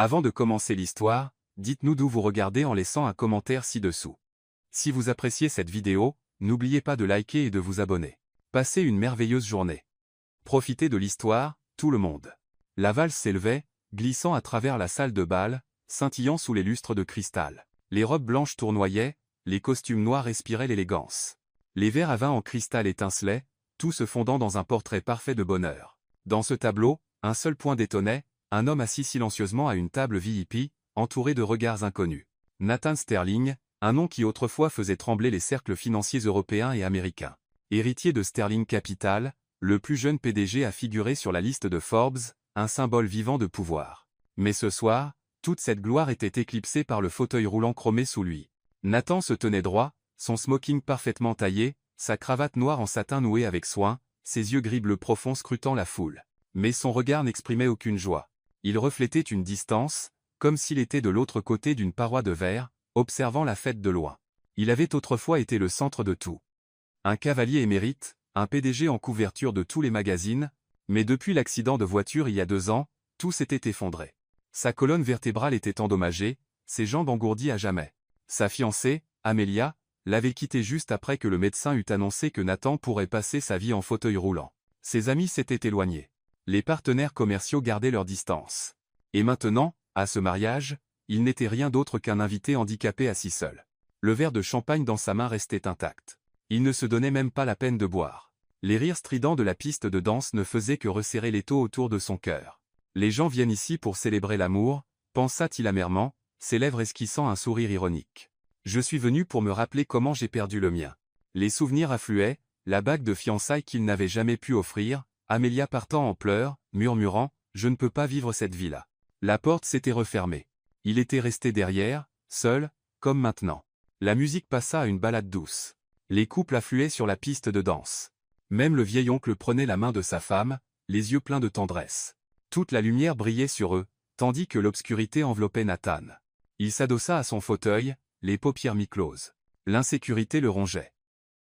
Avant de commencer l'histoire, dites-nous d'où vous regardez en laissant un commentaire ci-dessous. Si vous appréciez cette vidéo, n'oubliez pas de liker et de vous abonner. Passez une merveilleuse journée. Profitez de l'histoire, tout le monde. La valse s'élevait, glissant à travers la salle de bal, scintillant sous les lustres de cristal. Les robes blanches tournoyaient, les costumes noirs respiraient l'élégance. Les verres à vin en cristal étincelaient, tout se fondant dans un portrait parfait de bonheur. Dans ce tableau, un seul point détonnait, un homme assis silencieusement à une table VIP, entouré de regards inconnus. Nathan Sterling, un nom qui autrefois faisait trembler les cercles financiers européens et américains. Héritier de Sterling Capital, le plus jeune PDG a figuré sur la liste de Forbes, un symbole vivant de pouvoir. Mais ce soir, toute cette gloire était éclipsée par le fauteuil roulant chromé sous lui. Nathan se tenait droit, son smoking parfaitement taillé, sa cravate noire en satin nouée avec soin, ses yeux gris bleu profond scrutant la foule. Mais son regard n'exprimait aucune joie. Il reflétait une distance, comme s'il était de l'autre côté d'une paroi de verre, observant la fête de loin. Il avait autrefois été le centre de tout. Un cavalier émérite, un PDG en couverture de tous les magazines, mais depuis l'accident de voiture il y a 2 ans, tout s'était effondré. Sa colonne vertébrale était endommagée, ses jambes engourdies à jamais. Sa fiancée, Amelia, l'avait quitté juste après que le médecin eut annoncé que Nathan pourrait passer sa vie en fauteuil roulant. Ses amis s'étaient éloignés. Les partenaires commerciaux gardaient leur distance. Et maintenant, à ce mariage, il n'était rien d'autre qu'un invité handicapé assis seul. Le verre de champagne dans sa main restait intact. Il ne se donnait même pas la peine de boire. Les rires stridents de la piste de danse ne faisaient que resserrer l'étau autour de son cœur. Les gens viennent ici pour célébrer l'amour, pensa-t-il amèrement, ses lèvres esquissant un sourire ironique. Je suis venu pour me rappeler comment j'ai perdu le mien. Les souvenirs affluaient, la bague de fiançailles qu'il n'avait jamais pu offrir, Amelia partant en pleurs, murmurant « Je ne peux pas vivre cette vie-là ». La porte s'était refermée. Il était resté derrière, seul, comme maintenant. La musique passa à une ballade douce. Les couples affluaient sur la piste de danse. Même le vieil oncle prenait la main de sa femme, les yeux pleins de tendresse. Toute la lumière brillait sur eux, tandis que l'obscurité enveloppait Nathan. Il s'adossa à son fauteuil, les paupières mi-closes. L'insécurité le rongeait.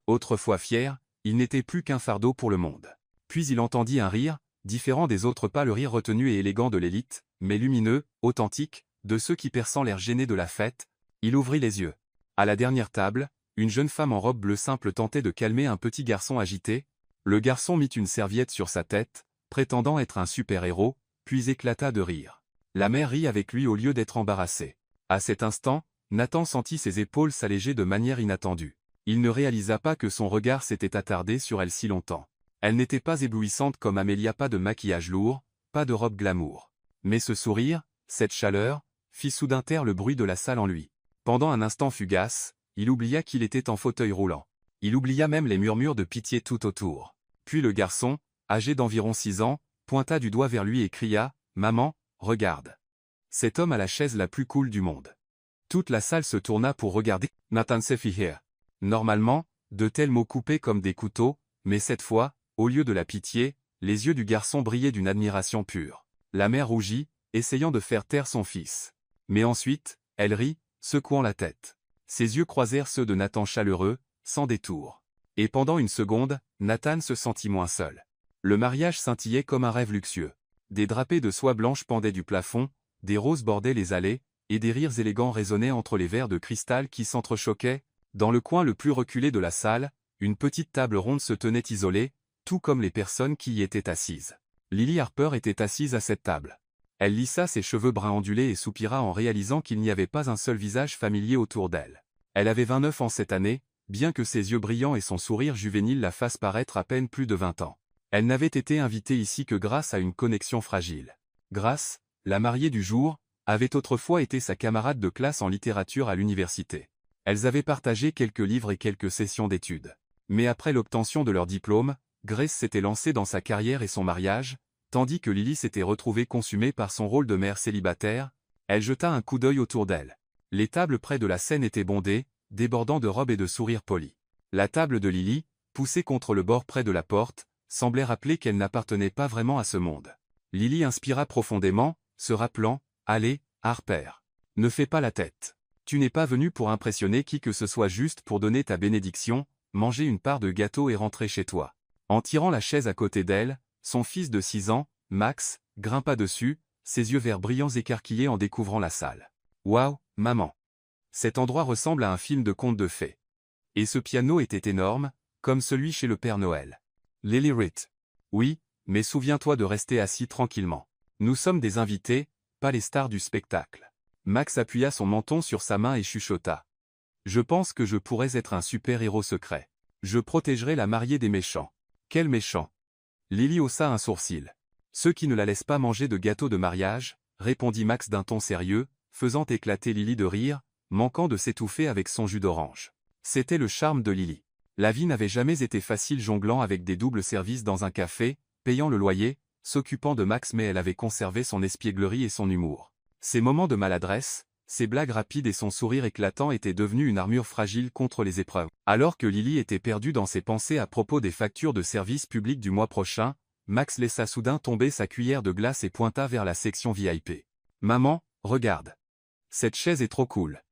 Autrefois fier, il n'était plus qu'un fardeau pour le monde. Puis il entendit un rire, différent des autres, pas le rire retenu et élégant de l'élite, mais lumineux, authentique, de ceux qui perçant l'air gêné de la fête. Il ouvrit les yeux. À la dernière table, une jeune femme en robe bleue simple tentait de calmer un petit garçon agité. Le garçon mit une serviette sur sa tête, prétendant être un super-héros, puis éclata de rire. La mère rit avec lui au lieu d'être embarrassée. À cet instant, Nathan sentit ses épaules s'alléger de manière inattendue. Il ne réalisa pas que son regard s'était attardé sur elle si longtemps. Elle n'était pas éblouissante comme Amelia, pas de maquillage lourd, pas de robe glamour. Mais ce sourire, cette chaleur, fit soudain taire le bruit de la salle en lui. Pendant un instant fugace, il oublia qu'il était en fauteuil roulant. Il oublia même les murmures de pitié tout autour. Puis le garçon, âgé d'environ 6 ans, pointa du doigt vers lui et cria « Maman, regarde. Cet homme a la chaise la plus cool du monde. » Toute la salle se tourna pour regarder Nathan Here. Normalement, de tels mots coupaient comme des couteaux, mais cette fois, au lieu de la pitié, les yeux du garçon brillaient d'une admiration pure. La mère rougit, essayant de faire taire son fils. Mais ensuite, elle rit, secouant la tête. Ses yeux croisèrent ceux de Nathan chaleureux, sans détour. Et pendant une seconde, Nathan se sentit moins seul. Le mariage scintillait comme un rêve luxueux. Des drapés de soie blanche pendaient du plafond, des roses bordaient les allées, et des rires élégants résonnaient entre les verres de cristal qui s'entrechoquaient. Dans le coin le plus reculé de la salle, une petite table ronde se tenait isolée, tout comme les personnes qui y étaient assises. Lily Harper était assise à cette table. Elle lissa ses cheveux bruns ondulés et soupira en réalisant qu'il n'y avait pas un seul visage familier autour d'elle. Elle avait 29 ans cette année, bien que ses yeux brillants et son sourire juvénile la fassent paraître à peine plus de 20 ans. Elle n'avait été invitée ici que grâce à une connexion fragile. Grace, la mariée du jour, avait autrefois été sa camarade de classe en littérature à l'université. Elles avaient partagé quelques livres et quelques sessions d'études. Mais après l'obtention de leur diplôme, Grace s'était lancée dans sa carrière et son mariage, tandis que Lily s'était retrouvée consumée par son rôle de mère célibataire. Elle jeta un coup d'œil autour d'elle. Les tables près de la scène étaient bondées, débordant de robes et de sourires polis. La table de Lily, poussée contre le bord près de la porte, semblait rappeler qu'elle n'appartenait pas vraiment à ce monde. Lily inspira profondément, se rappelant « Allez, Harper. Ne fais pas la tête. Tu n'es pas venu pour impressionner qui que ce soit, juste pour donner ta bénédiction, manger une part de gâteau et rentrer chez toi. » En tirant la chaise à côté d'elle, son fils de 6 ans, Max, grimpa dessus, ses yeux verts brillants écarquillés en découvrant la salle. « Waouh, maman! Cet endroit ressemble à un film de conte de fées. Et ce piano était énorme, comme celui chez le Père Noël. » Lily Ritt. « Oui, mais souviens-toi de rester assis tranquillement. Nous sommes des invités, pas les stars du spectacle. » Max appuya son menton sur sa main et chuchota. « Je pense que je pourrais être un super-héros secret. Je protégerai la mariée des méchants. » « Quel méchant ?» Lily haussa un sourcil. « Ceux qui ne la laissent pas manger de gâteau de mariage, » répondit Max d'un ton sérieux, faisant éclater Lily de rire, manquant de s'étouffer avec son jus d'orange. C'était le charme de Lily. La vie n'avait jamais été facile jonglant avec des doubles services dans un café, payant le loyer, s'occupant de Max, mais elle avait conservé son espièglerie et son humour. Ses moments de maladresse, ses blagues rapides et son sourire éclatant étaient devenus une armure fragile contre les épreuves. Alors que Lily était perdue dans ses pensées à propos des factures de service public du mois prochain, Max laissa soudain tomber sa cuillère de glace et pointa vers la section VIP. « Maman, regarde. Cette chaise est trop cool. »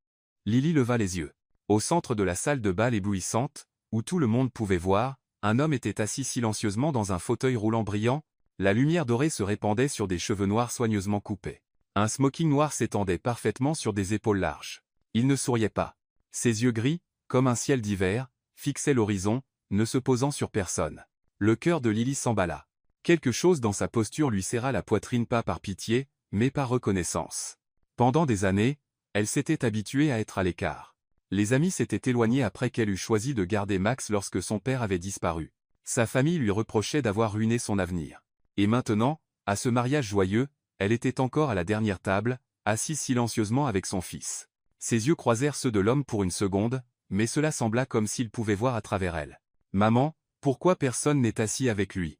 Lily leva les yeux. Au centre de la salle de bal éblouissante, où tout le monde pouvait voir, un homme était assis silencieusement dans un fauteuil roulant brillant, la lumière dorée se répandait sur des cheveux noirs soigneusement coupés. Un smoking noir s'étendait parfaitement sur des épaules larges. Il ne souriait pas. Ses yeux gris, comme un ciel d'hiver, fixaient l'horizon, ne se posant sur personne. Le cœur de Lily s'emballa. Quelque chose dans sa posture lui serra la poitrine, pas par pitié, mais par reconnaissance. Pendant des années, elle s'était habituée à être à l'écart. Les amis s'étaient éloignés après qu'elle eût choisi de garder Max lorsque son père avait disparu. Sa famille lui reprochait d'avoir ruiné son avenir. Et maintenant, à ce mariage joyeux, elle était encore à la dernière table, assise silencieusement avec son fils. Ses yeux croisèrent ceux de l'homme pour une seconde, mais cela sembla comme s'il pouvait voir à travers elle. « Maman, pourquoi personne n'est assis avec lui ?»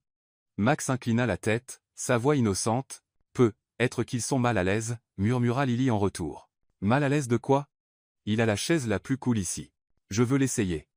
Max inclina la tête, sa voix innocente. « Peut-être qu'ils sont mal à l'aise, » murmura Lily en retour. « Mal à l'aise de quoi ? Il a la chaise la plus cool ici. Je veux l'essayer. »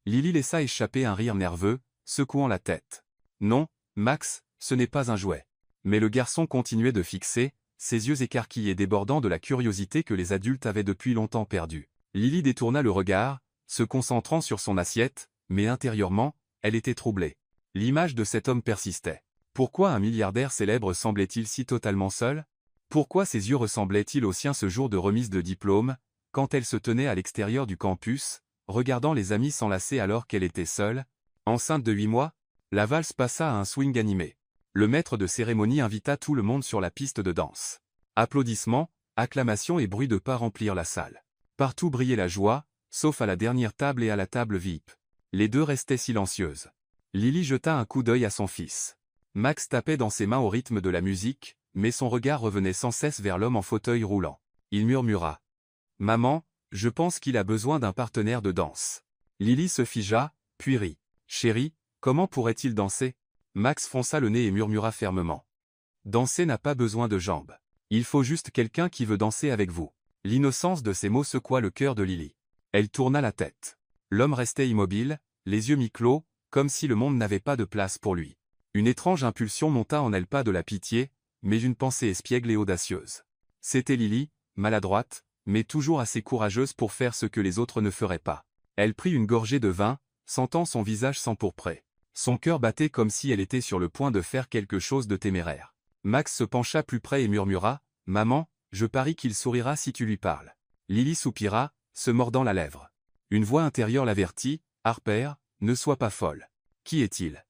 Lily laissa échapper un rire nerveux, secouant la tête. « Non, Max, ce n'est pas un jouet. » Mais le garçon continuait de fixer, ses yeux écarquillés débordant de la curiosité que les adultes avaient depuis longtemps perdue. Lily détourna le regard, se concentrant sur son assiette, mais intérieurement, elle était troublée. L'image de cet homme persistait. Pourquoi un milliardaire célèbre semblait-il si totalement seul? Pourquoi ses yeux ressemblaient-ils aux siens ce jour de remise de diplôme, quand elle se tenait à l'extérieur du campus, regardant les amis s'enlacer alors qu'elle était seule, enceinte de 8 mois? La valse passa à un swing animé. Le maître de cérémonie invita tout le monde sur la piste de danse. Applaudissements, acclamations et bruits de pas remplirent la salle. Partout brillait la joie, sauf à la dernière table et à la table VIP. Les deux restaient silencieuses. Lily jeta un coup d'œil à son fils. Max tapait dans ses mains au rythme de la musique, mais son regard revenait sans cesse vers l'homme en fauteuil roulant. Il murmura. « Maman, je pense qu'il a besoin d'un partenaire de danse. » Lily se figea, puis rit. « Chérie, comment pourrait-il danser ?» Max fronça le nez et murmura fermement. « Danser n'a pas besoin de jambes. Il faut juste quelqu'un qui veut danser avec vous. » L'innocence de ces mots secoua le cœur de Lily. Elle tourna la tête. L'homme restait immobile, les yeux mi-clos, comme si le monde n'avait pas de place pour lui. Une étrange impulsion monta en elle, pas de la pitié, mais une pensée espiègle et audacieuse. C'était Lily, maladroite, mais toujours assez courageuse pour faire ce que les autres ne feraient pas. Elle prit une gorgée de vin, sentant son visage s'empourprer. Son cœur battait comme si elle était sur le point de faire quelque chose de téméraire. Max se pencha plus près et murmura, « Maman, je parie qu'il sourira si tu lui parles. » Lily soupira, se mordant la lèvre. Une voix intérieure l'avertit, « Harper, ne sois pas folle. Qui est-il?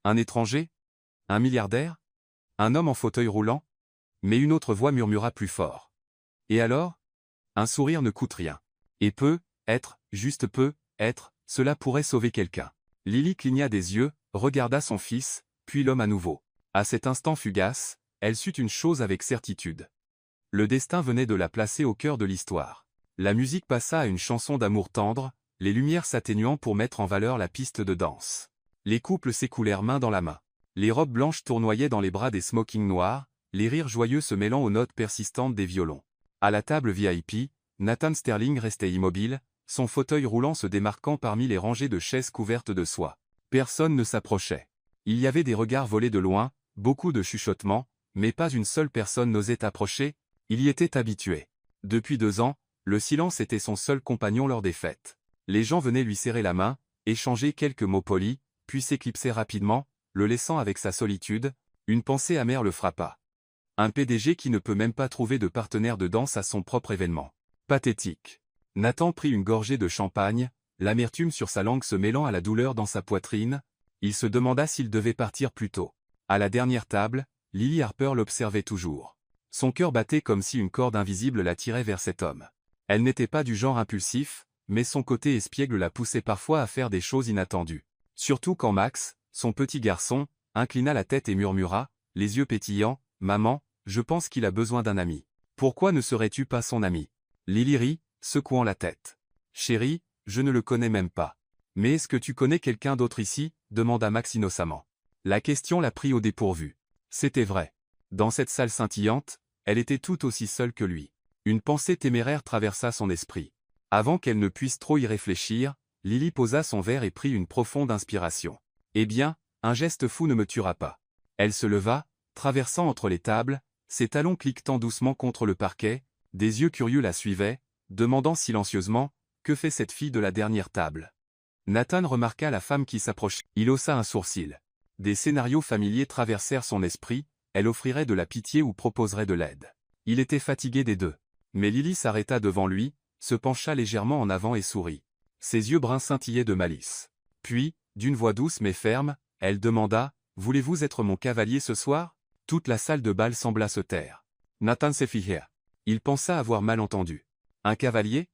Un étranger? Un milliardaire? Un homme en fauteuil roulant ?» Mais une autre voix murmura plus fort. « Et alors? Un sourire ne coûte rien. Et peut-être, juste peut-être, cela pourrait sauver quelqu'un. » Lily cligna des yeux, regarda son fils, puis l'homme à nouveau. À cet instant fugace, elle sut une chose avec certitude. Le destin venait de la placer au cœur de l'histoire. La musique passa à une chanson d'amour tendre, les lumières s'atténuant pour mettre en valeur la piste de danse. Les couples s'écoulèrent main dans la main. Les robes blanches tournoyaient dans les bras des smokings noirs, les rires joyeux se mêlant aux notes persistantes des violons. À la table VIP, Nathan Sterling restait immobile, son fauteuil roulant se démarquant parmi les rangées de chaises couvertes de soie. Personne ne s'approchait. Il y avait des regards volés de loin, beaucoup de chuchotements, mais pas une seule personne n'osait approcher, il y était habitué. Depuis 2 ans, le silence était son seul compagnon lors des fêtes. Les gens venaient lui serrer la main, échanger quelques mots polis, puis s'éclipser rapidement, le laissant avec sa solitude. Une pensée amère le frappa. Un PDG qui ne peut même pas trouver de partenaire de danse à son propre événement. Pathétique. Nathan prit une gorgée de champagne, l'amertume sur sa langue se mêlant à la douleur dans sa poitrine. Il se demanda s'il devait partir plus tôt. À la dernière table, Lily Harper l'observait toujours. Son cœur battait comme si une corde invisible l'attirait vers cet homme. Elle n'était pas du genre impulsif, mais son côté espiègle la poussait parfois à faire des choses inattendues. Surtout quand Max, son petit garçon, inclina la tête et murmura, les yeux pétillants, « Maman, je pense qu'il a besoin d'un ami. Pourquoi ne serais-tu pas son ami ?» Lily rit, secouant la tête. « Chérie, je ne le connais même pas. »« Mais est-ce que tu connais quelqu'un d'autre ici ?» demanda Max innocemment. La question la prit au dépourvu. C'était vrai. Dans cette salle scintillante, elle était tout aussi seule que lui. Une pensée téméraire traversa son esprit. Avant qu'elle ne puisse trop y réfléchir, Lily posa son verre et prit une profonde inspiration. « Eh bien, un geste fou ne me tuera pas. » Elle se leva, traversant entre les tables, ses talons cliquetant doucement contre le parquet, des yeux curieux la suivaient, demandant silencieusement « Que fait cette fille de la dernière table ?» Nathan remarqua la femme qui s'approchait. Il haussa un sourcil. Des scénarios familiers traversèrent son esprit, elle offrirait de la pitié ou proposerait de l'aide. Il était fatigué des deux. Mais Lily s'arrêta devant lui, se pencha légèrement en avant et sourit. Ses yeux bruns scintillaient de malice. Puis, d'une voix douce mais ferme, elle demanda « Voulez-vous être mon cavalier ce soir ?» Toute la salle de bal sembla se taire. Nathan s'effia. Il pensa avoir mal entendu. Un cavalier?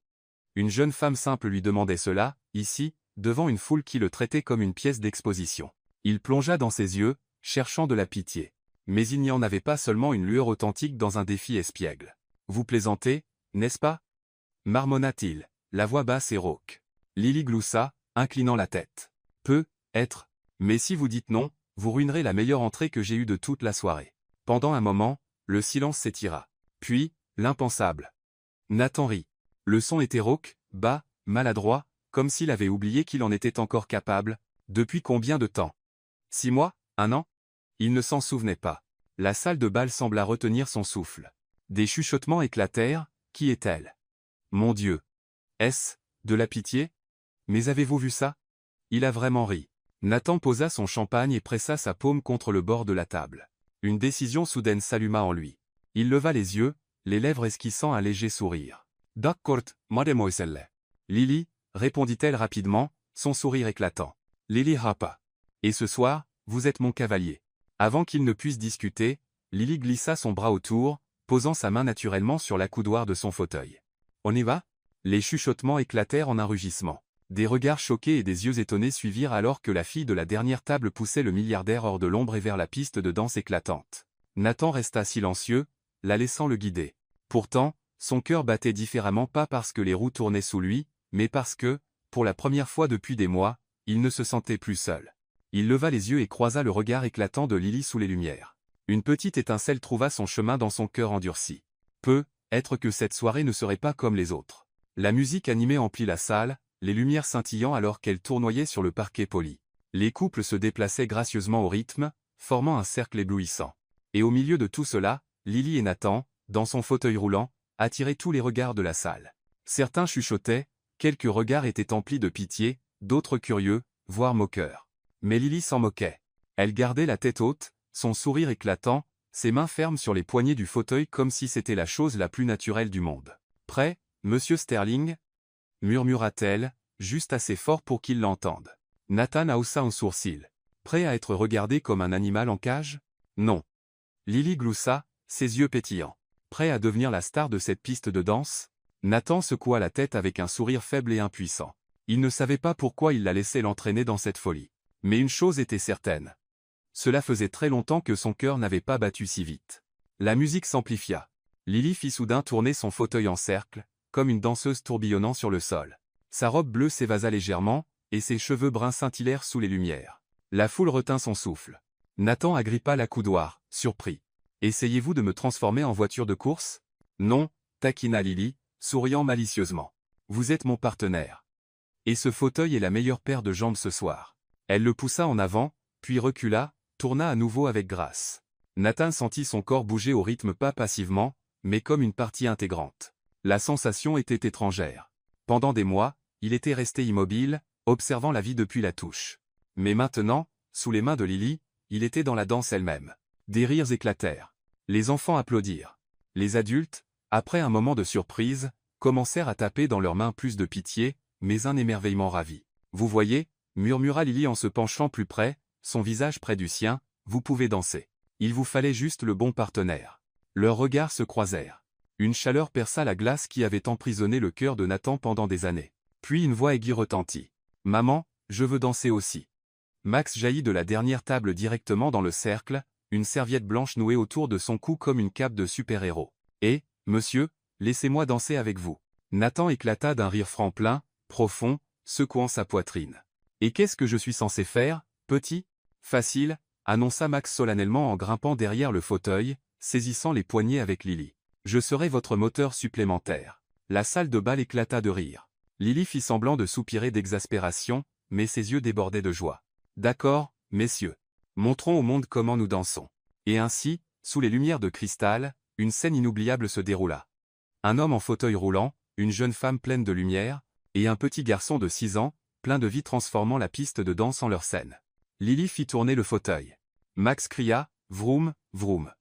Une jeune femme simple lui demandait cela, ici, devant une foule qui le traitait comme une pièce d'exposition. Il plongea dans ses yeux, cherchant de la pitié. Mais il n'y en avait pas seulement une lueur authentique dans un défi espiègle. « Vous plaisantez, n'est-ce pas ?» marmonna-t-il, la voix basse et rauque. Lily gloussa, inclinant la tête. « Peut être, mais si vous dites non, vous ruinerez la meilleure entrée que j'ai eue de toute la soirée. » Pendant un moment, le silence s'étira. Puis, l'impensable. Nathan rit. Le son était rauque, bas, maladroit, comme s'il avait oublié qu'il en était encore capable. Depuis combien de temps? 6 mois? 1 an? Il ne s'en souvenait pas. La salle de bal sembla retenir son souffle. Des chuchotements éclatèrent. Qui est-elle? Mon Dieu! Est-ce de la pitié? Mais avez-vous vu ça? Il a vraiment ri. Nathan posa son champagne et pressa sa paume contre le bord de la table. Une décision soudaine s'alluma en lui. Il leva les yeux, les lèvres esquissant un léger sourire. « D'accord, mademoiselle. » Lily, répondit-elle rapidement, son sourire éclatant. Lily rapa. « Et ce soir, vous êtes mon cavalier. » Avant qu'il ne puisse discuter, Lily glissa son bras autour, posant sa main naturellement sur l'accoudoir de son fauteuil. « On y va ?» Les chuchotements éclatèrent en un rugissement. Des regards choqués et des yeux étonnés suivirent alors que la fille de la dernière table poussait le milliardaire hors de l'ombre et vers la piste de danse éclatante. Nathan resta silencieux, la laissant le guider. Pourtant, son cœur battait différemment pas parce que les roues tournaient sous lui, mais parce que, pour la première fois depuis des mois, il ne se sentait plus seul. Il leva les yeux et croisa le regard éclatant de Lily sous les lumières. Une petite étincelle trouva son chemin dans son cœur endurci. Peut-être que cette soirée ne serait pas comme les autres. La musique animée emplit la salle, les lumières scintillant alors qu'elles tournoyaient sur le parquet poli. Les couples se déplaçaient gracieusement au rythme, formant un cercle éblouissant. Et au milieu de tout cela, Lily et Nathan, dans son fauteuil roulant, attiraient tous les regards de la salle. Certains chuchotaient, quelques regards étaient emplis de pitié, d'autres curieux, voire moqueurs. Mais Lily s'en moquait. Elle gardait la tête haute, son sourire éclatant, ses mains fermes sur les poignées du fauteuil comme si c'était la chose la plus naturelle du monde. « Prêt, monsieur Sterling ?» murmura-t-elle, juste assez fort pour qu'il l'entende. Nathan haussa un sourcil. Prêt à être regardé comme un animal en cage? Non. Lily gloussa, ses yeux pétillants. Prêt à devenir la star de cette piste de danse? Nathan secoua la tête avec un sourire faible et impuissant. Il ne savait pas pourquoi il la laissait l'entraîner dans cette folie. Mais une chose était certaine. Cela faisait très longtemps que son cœur n'avait pas battu si vite. La musique s'amplifia. Lily fit soudain tourner son fauteuil en cercle, comme une danseuse tourbillonnant sur le sol. Sa robe bleue s'évasa légèrement, et ses cheveux bruns scintillèrent sous les lumières. La foule retint son souffle. Nathan agrippa l'accoudoir, surpris. « Essayez-vous de me transformer en voiture de course? » Non, taquina Lily, souriant malicieusement. « Vous êtes mon partenaire. Et ce fauteuil est la meilleure paire de jambes ce soir. » Elle le poussa en avant, puis recula, tourna à nouveau avec grâce. Nathan sentit son corps bouger au rythme pas passivement, mais comme une partie intégrante. La sensation était étrangère. Pendant des mois, il était resté immobile, observant la vie depuis la touche. Mais maintenant, sous les mains de Lily, il était dans la danse elle-même. Des rires éclatèrent. Les enfants applaudirent. Les adultes, après un moment de surprise, commencèrent à taper dans leurs mains plus de pitié, mais un émerveillement ravi. Vous voyez, murmura Lily en se penchant plus près, son visage près du sien, vous pouvez danser. Il vous fallait juste le bon partenaire. Leurs regards se croisèrent. Une chaleur perça la glace qui avait emprisonné le cœur de Nathan pendant des années. Puis une voix aiguë retentit. « Maman, je veux danser aussi. » Max jaillit de la dernière table directement dans le cercle, une serviette blanche nouée autour de son cou comme une cape de super-héros. « Et, monsieur, laissez-moi danser avec vous. » Nathan éclata d'un rire franc-plein, profond, secouant sa poitrine. « Et qu'est-ce que je suis censé faire, petit ? » « Facile, » annonça Max solennellement en grimpant derrière le fauteuil, saisissant les poignets avec Lily. « Je serai votre moteur supplémentaire. » La salle de bal éclata de rire. Lily fit semblant de soupirer d'exaspération, mais ses yeux débordaient de joie. « D'accord, messieurs. Montrons au monde comment nous dansons. » Et ainsi, sous les lumières de cristal, une scène inoubliable se déroula. Un homme en fauteuil roulant, une jeune femme pleine de lumière, et un petit garçon de 6 ans, plein de vie transformant la piste de danse en leur scène. Lily fit tourner le fauteuil. Max cria « Vroom, vroom !»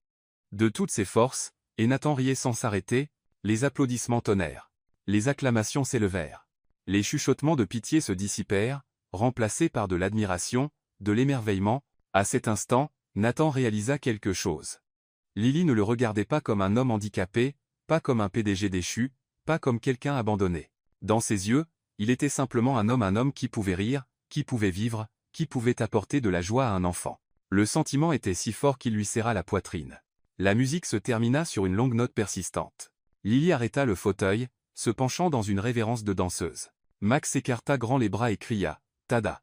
de toutes ses forces, et Nathan riait sans s'arrêter, les applaudissements tonnèrent. Les acclamations s'élevèrent. Les chuchotements de pitié se dissipèrent, remplacés par de l'admiration, de l'émerveillement. À cet instant, Nathan réalisa quelque chose. Lily ne le regardait pas comme un homme handicapé, pas comme un PDG déchu, pas comme quelqu'un abandonné. Dans ses yeux, il était simplement un homme qui pouvait rire, qui pouvait vivre, qui pouvait apporter de la joie à un enfant. Le sentiment était si fort qu'il lui serra la poitrine. La musique se termina sur une longue note persistante. Lily arrêta le fauteuil, se penchant dans une révérence de danseuse. Max écarta grand les bras et cria « Tada !»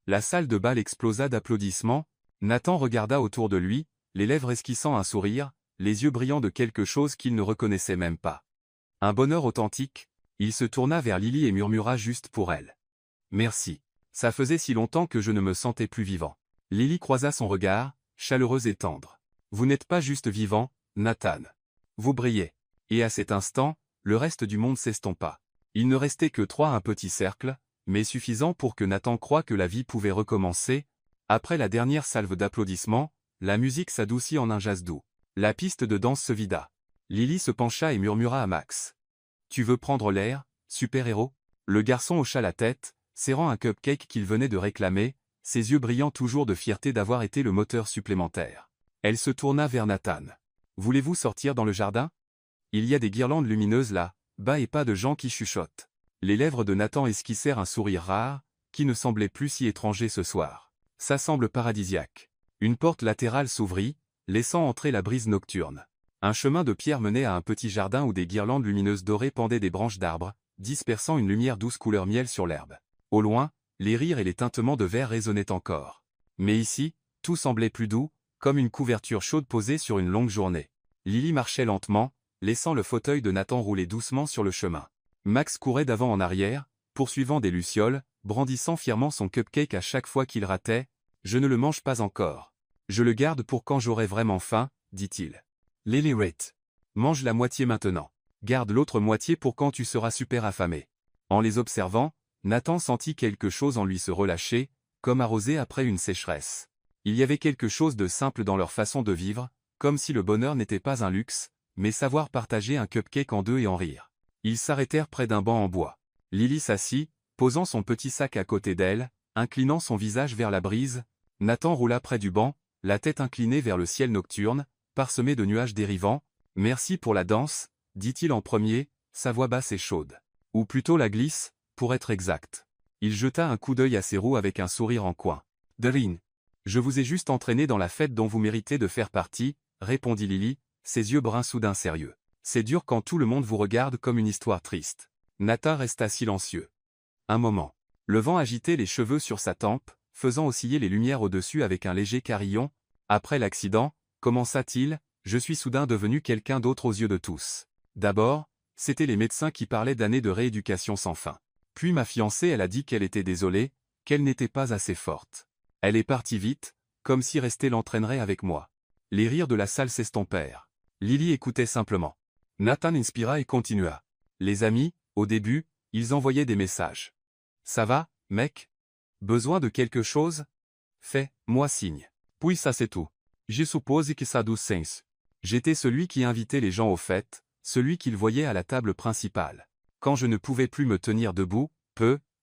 La salle de bal explosa d'applaudissements. Nathan regarda autour de lui, les lèvres esquissant un sourire, les yeux brillants de quelque chose qu'il ne reconnaissait même pas. Un bonheur authentique. Il se tourna vers Lily et murmura juste pour elle. « Merci. Ça faisait si longtemps que je ne me sentais plus vivant. » Lily croisa son regard, chaleureux et tendre. « Vous n'êtes pas juste vivant, Nathan. Vous brillez. » Et à cet instant, le reste du monde s'estompa. Il ne restait que un petits cercles, mais suffisant pour que Nathan croie que la vie pouvait recommencer. Après la dernière salve d'applaudissements, la musique s'adoucit en un jazz doux. La piste de danse se vida. Lily se pencha et murmura à Max. « Tu veux prendre l'air, super-héros ?» Le garçon hocha la tête, serrant un cupcake qu'il venait de réclamer, ses yeux brillant toujours de fierté d'avoir été le moteur supplémentaire. Elle se tourna vers Nathan. « Voulez-vous sortir dans le jardin ? Il y a des guirlandes lumineuses là, bas et pas de gens qui chuchotent. » Les lèvres de Nathan esquissèrent un sourire rare, qui ne semblait plus si étranger ce soir. Ça semble paradisiaque. Une porte latérale s'ouvrit, laissant entrer la brise nocturne. Un chemin de pierre menait à un petit jardin où des guirlandes lumineuses dorées pendaient des branches d'arbres, dispersant une lumière douce couleur miel sur l'herbe. Au loin, les rires et les tintements de verre résonnaient encore. Mais ici, tout semblait plus doux, comme une couverture chaude posée sur une longue journée. Lily marchait lentement, laissant le fauteuil de Nathan rouler doucement sur le chemin. Max courait d'avant en arrière, poursuivant des lucioles, brandissant fièrement son cupcake à chaque fois qu'il ratait. « Je ne le mange pas encore. Je le garde pour quand j'aurai vraiment faim, » dit-il. Lily Rate. Mange la moitié maintenant. Garde l'autre moitié pour quand tu seras super affamé. En les observant, Nathan sentit quelque chose en lui se relâcher, comme arrosé après une sécheresse. Il y avait quelque chose de simple dans leur façon de vivre, comme si le bonheur n'était pas un luxe, mais savoir partager un cupcake en deux et en rire. Ils s'arrêtèrent près d'un banc en bois. Lily s'assit, posant son petit sac à côté d'elle, inclinant son visage vers la brise. Nathan roula près du banc, la tête inclinée vers le ciel nocturne, parsemé de nuages dérivants. « Merci pour la danse », dit-il en premier, sa voix basse et chaude. Ou plutôt la glisse, pour être exact. Il jeta un coup d'œil à ses roues avec un sourire en coin. « Doreen, je vous ai juste entraîné dans la fête dont vous méritez de faire partie, » répondit Lily, ses yeux bruns soudain sérieux. « C'est dur quand tout le monde vous regarde comme une histoire triste. » Nathan resta silencieux. Un moment. Le vent agitait les cheveux sur sa tempe, faisant osciller les lumières au-dessus avec un léger carillon. « Après l'accident, commença-t-il, je suis soudain devenu quelqu'un d'autre aux yeux de tous. D'abord, c'étaient les médecins qui parlaient d'années de rééducation sans fin. Puis ma fiancée elle a dit qu'elle était désolée, qu'elle n'était pas assez forte. Elle est partie vite, comme si rester l'entraînerait avec moi. » Les rires de la salle s'estompèrent. Lily écoutait simplement. Nathan inspira et continua. « Les amis, au début, ils envoyaient des messages. Ça va, mec? Besoin de quelque chose? Fais, moi signe. Puis ça c'est tout. Je suppose que ça a du sens. J'étais celui qui invitait les gens aux fêtes, celui qu'ils voyaient à la table principale. Quand je ne pouvais plus me tenir debout,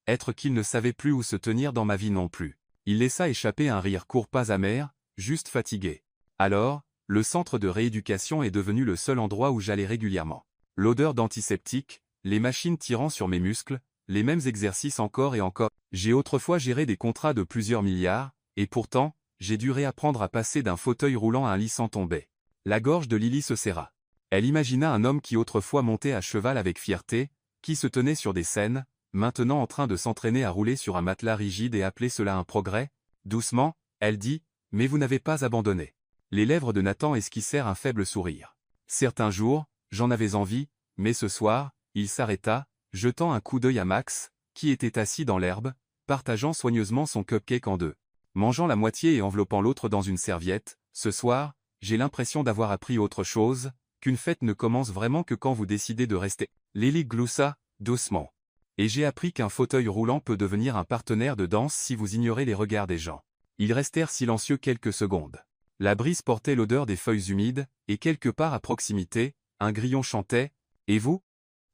être qu'il ne savait plus où se tenir dans ma vie non plus. Il laissa échapper un rire court pas amer, juste fatigué. Alors, le centre de rééducation est devenu le seul endroit où j'allais régulièrement. L'odeur d'antiseptique, les machines tirant sur mes muscles, les mêmes exercices encore et encore. J'ai autrefois géré des contrats de plusieurs milliards, et pourtant, j'ai dû réapprendre à passer d'un fauteuil roulant à un lit sans tomber. La gorge de Lily se serra. Elle imagina un homme qui autrefois montait à cheval avec fierté, qui se tenait sur des scènes, maintenant en train de s'entraîner à rouler sur un matelas rigide et appelait cela un progrès. Doucement, elle dit, « Mais vous n'avez pas abandonné. » Les lèvres de Nathan esquissèrent un faible sourire. Certains jours, j'en avais envie, mais ce soir, il s'arrêta, jetant un coup d'œil à Max, qui était assis dans l'herbe, partageant soigneusement son cupcake en deux. Mangeant la moitié et enveloppant l'autre dans une serviette, ce soir, j'ai l'impression d'avoir appris autre chose, qu'une fête ne commence vraiment que quand vous décidez de rester. Lily gloussa, doucement. Et j'ai appris qu'un fauteuil roulant peut devenir un partenaire de danse si vous ignorez les regards des gens. Ils restèrent silencieux quelques secondes. La brise portait l'odeur des feuilles humides, et quelque part à proximité, un grillon chantait. « Et vous »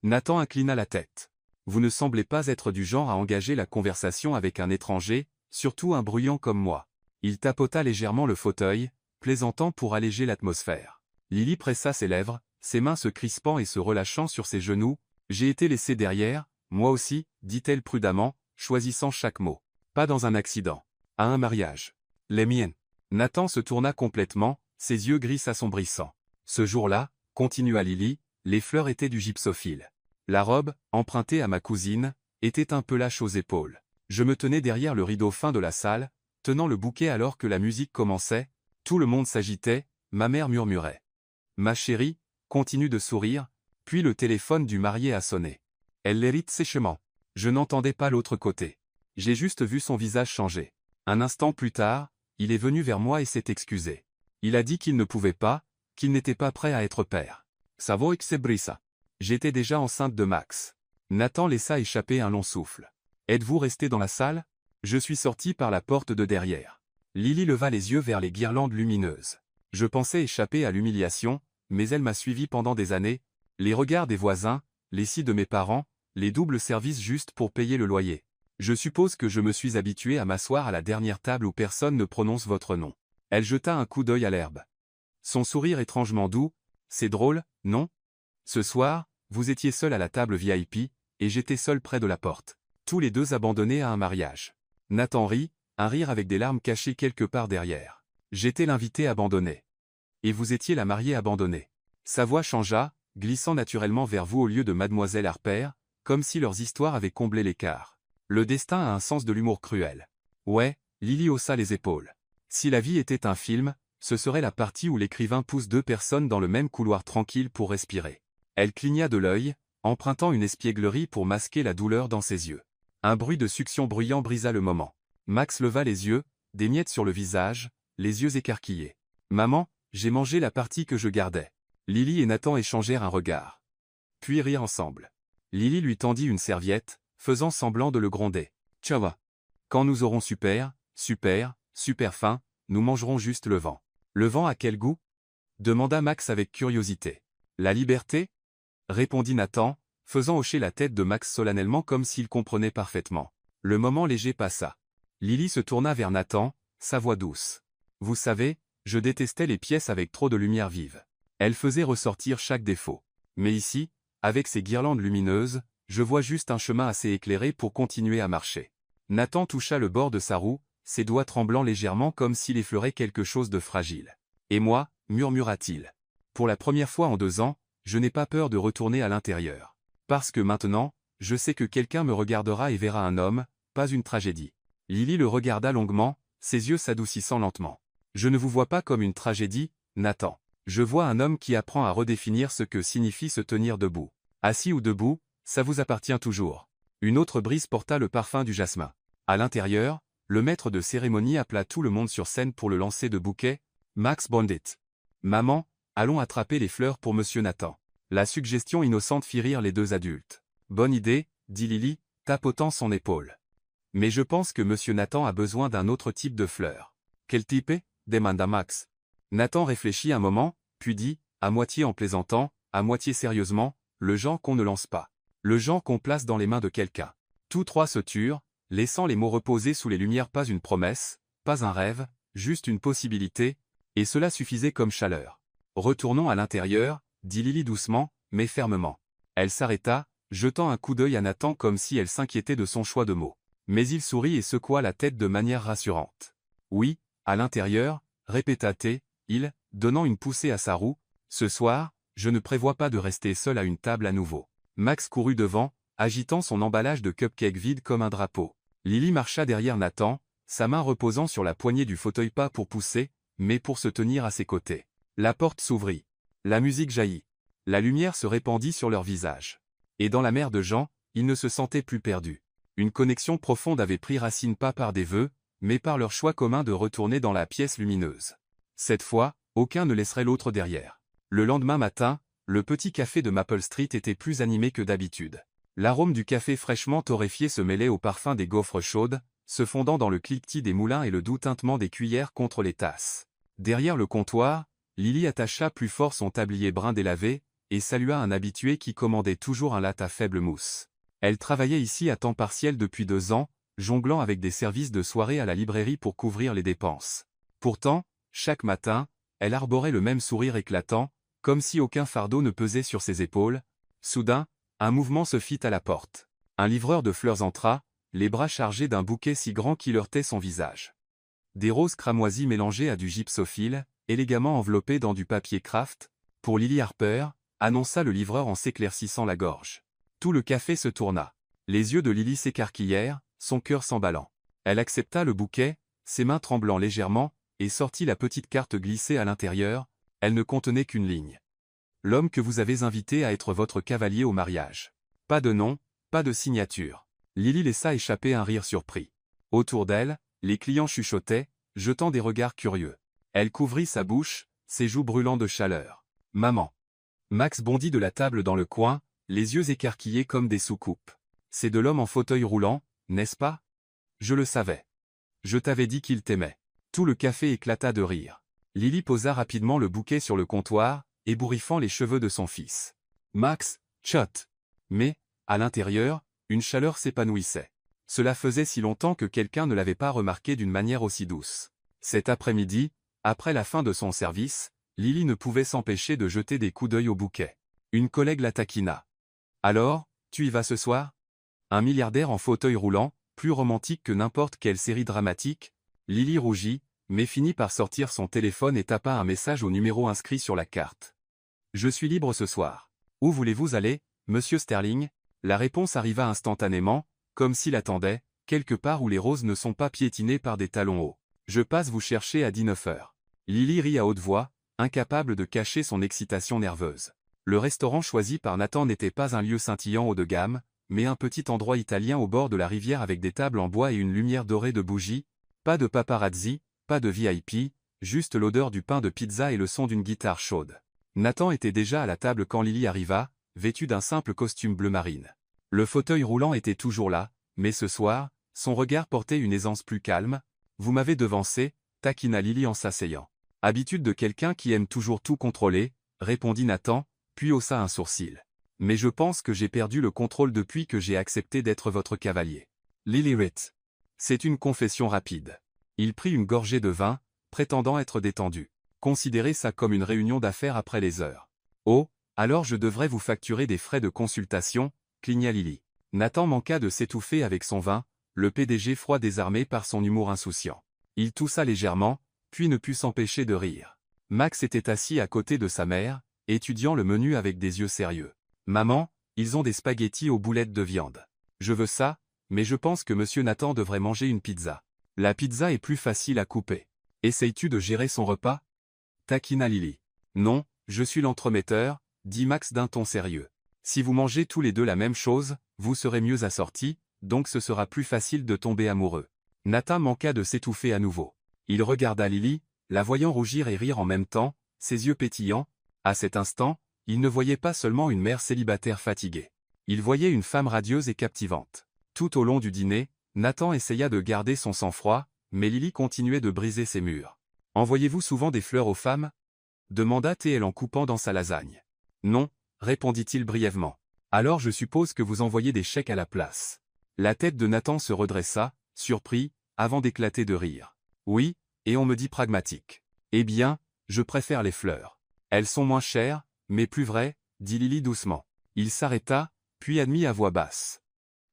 Nathan inclina la tête. « Vous ne semblez pas être du genre à engager la conversation avec un étranger, surtout un bruyant comme moi. » Il tapota légèrement le fauteuil, plaisantant pour alléger l'atmosphère. Lily pressa ses lèvres, ses mains se crispant et se relâchant sur ses genoux. « J'ai été laissée derrière, moi aussi, dit-elle prudemment, choisissant chaque mot. Pas dans un accident. À un mariage. Les miennes. » Nathan se tourna complètement, ses yeux gris s'assombrissant. Ce jour-là, continua Lily, les fleurs étaient du gypsophile. La robe, empruntée à ma cousine, était un peu lâche aux épaules. Je me tenais derrière le rideau fin de la salle, tenant le bouquet alors que la musique commençait. Tout le monde s'agitait, ma mère murmurait. « Ma chérie, continue de sourire », puis le téléphone du marié a sonné. Elle l'hérite séchement. Je n'entendais pas l'autre côté. J'ai juste vu son visage changer. Un instant plus tard, il est venu vers moi et s'est excusé. Il a dit qu'il ne pouvait pas, qu'il n'était pas prêt à être père. Ça vaut que c'est brissa. J'étais déjà enceinte de Max. Nathan laissa échapper un long souffle. Êtes-vous resté dans la salle? Je suis sorti par la porte de derrière. Lily leva les yeux vers les guirlandes lumineuses. Je pensais échapper à l'humiliation, mais elle m'a suivi pendant des années. Les regards des voisins, les scies de mes parents, les doubles services juste pour payer le loyer. Je suppose que je me suis habitué à m'asseoir à la dernière table où personne ne prononce votre nom. Elle jeta un coup d'œil à l'herbe. Son sourire étrangement doux. C'est drôle, non? Ce soir, vous étiez seul à la table VIP, et j'étais seul près de la porte. Tous les deux abandonnés à un mariage. Nathan rit, un rire avec des larmes cachées quelque part derrière. J'étais l'invité abandonné. Et vous étiez la mariée abandonnée. Sa voix changea, glissant naturellement vers vous au lieu de Mademoiselle Harper, comme si leurs histoires avaient comblé l'écart. Le destin a un sens de l'humour cruel. Ouais, Lily haussa les épaules. Si la vie était un film, ce serait la partie où l'écrivain pousse deux personnes dans le même couloir tranquille pour respirer. Elle cligna de l'œil, empruntant une espièglerie pour masquer la douleur dans ses yeux. Un bruit de succion bruyant brisa le moment. Max leva les yeux, des miettes sur le visage, les yeux écarquillés. « Maman, j'ai mangé la partie que je gardais. » Lily et Nathan échangèrent un regard. Puis rirent ensemble. Lily lui tendit une serviette, faisant semblant de le gronder. « Tiens va. Quand nous aurons super faim, nous mangerons juste le vent. » « Le vent a quel goût? » demanda Max avec curiosité. « La liberté? » répondit Nathan, faisant hocher la tête de Max solennellement comme s'il comprenait parfaitement. Le moment léger passa. Lily se tourna vers Nathan, sa voix douce. « Vous savez, je détestais les pièces avec trop de lumière vive. Elle faisait ressortir chaque défaut. Mais ici, avec ces guirlandes lumineuses, je vois juste un chemin assez éclairé pour continuer à marcher. » Nathan toucha le bord de sa roue, ses doigts tremblant légèrement comme s'il effleurait quelque chose de fragile. « Et moi, murmura-t-il. Pour la première fois en 2 ans, je n'ai pas peur de retourner à l'intérieur. Parce que maintenant, je sais que quelqu'un me regardera et verra un homme, pas une tragédie. » Lily le regarda longuement, ses yeux s'adoucissant lentement. « Je ne vous vois pas comme une tragédie, Nathan. Je vois un homme qui apprend à redéfinir ce que signifie se tenir debout. Assis ou debout, ça vous appartient toujours. » Une autre brise porta le parfum du jasmin. À l'intérieur, le maître de cérémonie appela tout le monde sur scène pour le lancer de bouquet. Max Bondit. « Maman, allons attraper les fleurs pour Monsieur Nathan. » La suggestion innocente fit rire les deux adultes. « Bonne idée, » dit Lily, tapotant son épaule. « Mais je pense que Monsieur Nathan a besoin d'un autre type de fleurs. »« Quel type est » demanda Max. Nathan réfléchit un moment, puis dit, à moitié en plaisantant, à moitié sérieusement, le genre qu'on ne lance pas. Le genre qu'on place dans les mains de quelqu'un. Tous trois se turent, laissant les mots reposer sous les lumières. Pas une promesse, pas un rêve, juste une possibilité, et cela suffisait comme chaleur. Retournons à l'intérieur, dit Lily doucement, mais fermement. Elle s'arrêta, jetant un coup d'œil à Nathan comme si elle s'inquiétait de son choix de mots. Mais il sourit et secoua la tête de manière rassurante. Oui, à l'intérieur, répéta-t-il, donnant une poussée à sa roue. Ce soir, je ne prévois pas de rester seul à une table à nouveau. Max courut devant, agitant son emballage de cupcake vide comme un drapeau. Lily marcha derrière Nathan, sa main reposant sur la poignée du fauteuil, pas pour pousser, mais pour se tenir à ses côtés. La porte s'ouvrit. La musique jaillit. La lumière se répandit sur leurs visages. Et dans la mer de Jean, ils ne se sentaient plus perdus. Une connexion profonde avait pris racine, pas par des vœux, mais par leur choix commun de retourner dans la pièce lumineuse. Cette fois, aucun ne laisserait l'autre derrière. Le lendemain matin, le petit café de Maple Street était plus animé que d'habitude. L'arôme du café fraîchement torréfié se mêlait au parfum des gaufres chaudes, se fondant dans le cliquetis des moulins et le doux tintement des cuillères contre les tasses. Derrière le comptoir, Lily attacha plus fort son tablier brun délavé, et salua un habitué qui commandait toujours un latte à faible mousse. Elle travaillait ici à temps partiel depuis 2 ans, jonglant avec des services de soirée à la librairie pour couvrir les dépenses. Pourtant, chaque matin, elle arborait le même sourire éclatant, comme si aucun fardeau ne pesait sur ses épaules. Soudain, un mouvement se fit à la porte. Un livreur de fleurs entra, les bras chargés d'un bouquet si grand qu'il heurtait son visage. Des roses cramoisies mélangées à du gypsophile, élégamment enveloppées dans du papier craft, pour Lily Harper, annonça le livreur en s'éclaircissant la gorge. Tout le café se tourna. Les yeux de Lily s'écarquillèrent, son cœur s'emballant. Elle accepta le bouquet, ses mains tremblant légèrement, et sortit la petite carte glissée à l'intérieur. Elle ne contenait qu'une ligne. L'homme que vous avez invité à être votre cavalier au mariage. Pas de nom, pas de signature. Lily laissa échapper un rire surpris. Autour d'elle, les clients chuchotaient, jetant des regards curieux. Elle couvrit sa bouche, ses joues brûlant de chaleur. Maman. Max bondit de la table dans le coin, les yeux écarquillés comme des soucoupes. C'est de l'homme en fauteuil roulant, n'est-ce pas? Je le savais. Je t'avais dit qu'il t'aimait. Tout le café éclata de rire. Lily posa rapidement le bouquet sur le comptoir, ébouriffant les cheveux de son fils. Max, tchot. Mais, à l'intérieur, une chaleur s'épanouissait. Cela faisait si longtemps que quelqu'un ne l'avait pas remarqué d'une manière aussi douce. Cet après-midi, après la fin de son service, Lily ne pouvait s'empêcher de jeter des coups d'œil au bouquet. Une collègue la taquina. Alors, tu y vas ce soir? Un milliardaire en fauteuil roulant, plus romantique que n'importe quelle série dramatique. Lily rougit, mais finit par sortir son téléphone et tapa un message au numéro inscrit sur la carte. Je suis libre ce soir. Où voulez-vous aller, monsieur Sterling? La réponse arriva instantanément, comme s'il attendait, quelque part où les roses ne sont pas piétinées par des talons hauts. Je passe vous chercher à 19h. Lily rit à haute voix, incapable de cacher son excitation nerveuse. Le restaurant choisi par Nathan n'était pas un lieu scintillant haut de gamme, mais un petit endroit italien au bord de la rivière avec des tables en bois et une lumière dorée de bougies. Pas de paparazzi, pas de VIP, juste l'odeur du pain de pizza et le son d'une guitare chaude. Nathan était déjà à la table quand Lily arriva, vêtue d'un simple costume bleu marine. Le fauteuil roulant était toujours là, mais ce soir, son regard portait une aisance plus calme. Vous m'avez devancé, taquina Lily en s'asseyant. Habitude de quelqu'un qui aime toujours tout contrôler, répondit Nathan, puis haussa un sourcil. Mais je pense que j'ai perdu le contrôle depuis que j'ai accepté d'être votre cavalier. Lily rit. C'est une confession rapide. Il prit une gorgée de vin, prétendant être détendu. Considérez ça comme une réunion d'affaires après les heures. Oh, alors je devrais vous facturer des frais de consultation, cligna Lily. Nathan manqua de s'étouffer avec son vin, le PDG froid désarmé par son humour insouciant. Il toussa légèrement, puis ne put s'empêcher de rire. Max était assis à côté de sa mère, étudiant le menu avec des yeux sérieux. Maman, ils ont des spaghettis aux boulettes de viande. Je veux ça, mais je pense que monsieur Nathan devrait manger une pizza. La pizza est plus facile à couper. Essayes-tu de gérer son repas? Taquina Lily. Non, je suis l'entremetteur, dit Max d'un ton sérieux. Si vous mangez tous les deux la même chose, vous serez mieux assortis, donc ce sera plus facile de tomber amoureux. Nathan manqua de s'étouffer à nouveau. Il regarda Lily, la voyant rougir et rire en même temps, ses yeux pétillants. À cet instant, il ne voyait pas seulement une mère célibataire fatiguée. Il voyait une femme radieuse et captivante. Tout au long du dîner, Nathan essaya de garder son sang-froid, mais Lily continuait de briser ses murs. Envoyez-vous souvent des fleurs aux femmes? demanda-t-elle en coupant dans sa lasagne. Non, répondit-il brièvement. Alors je suppose que vous envoyez des chèques à la place. La tête de Nathan se redressa, surpris, avant d'éclater de rire. Oui, et on me dit pragmatique. Eh bien, je préfère les fleurs. Elles sont moins chères, mais plus vraies, dit Lily doucement. Il s'arrêta, puis admit à voix basse.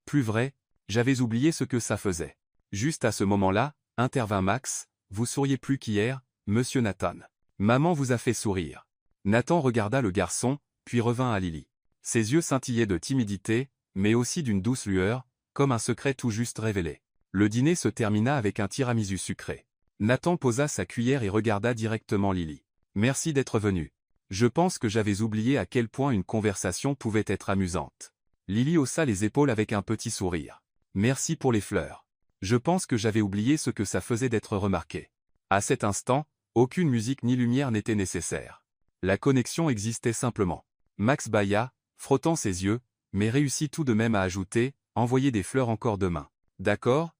Plus vrai, j'avais oublié ce que ça faisait. Juste à ce moment-là, intervint Max, vous souriez plus qu'hier, monsieur Nathan. Maman vous a fait sourire. Nathan regarda le garçon, puis revint à Lily. Ses yeux scintillaient de timidité, mais aussi d'une douce lueur, comme un secret tout juste révélé. Le dîner se termina avec un tiramisu sucré. Nathan posa sa cuillère et regarda directement Lily. Merci d'être venu. Je pense que j'avais oublié à quel point une conversation pouvait être amusante. Lily haussa les épaules avec un petit sourire. Merci pour les fleurs. Je pense que j'avais oublié ce que ça faisait d'être remarqué. À cet instant, aucune musique ni lumière n'était nécessaire. La connexion existait simplement. Max bâilla, frottant ses yeux, mais réussit tout de même à ajouter, envoyer des fleurs encore demain. D'accord ?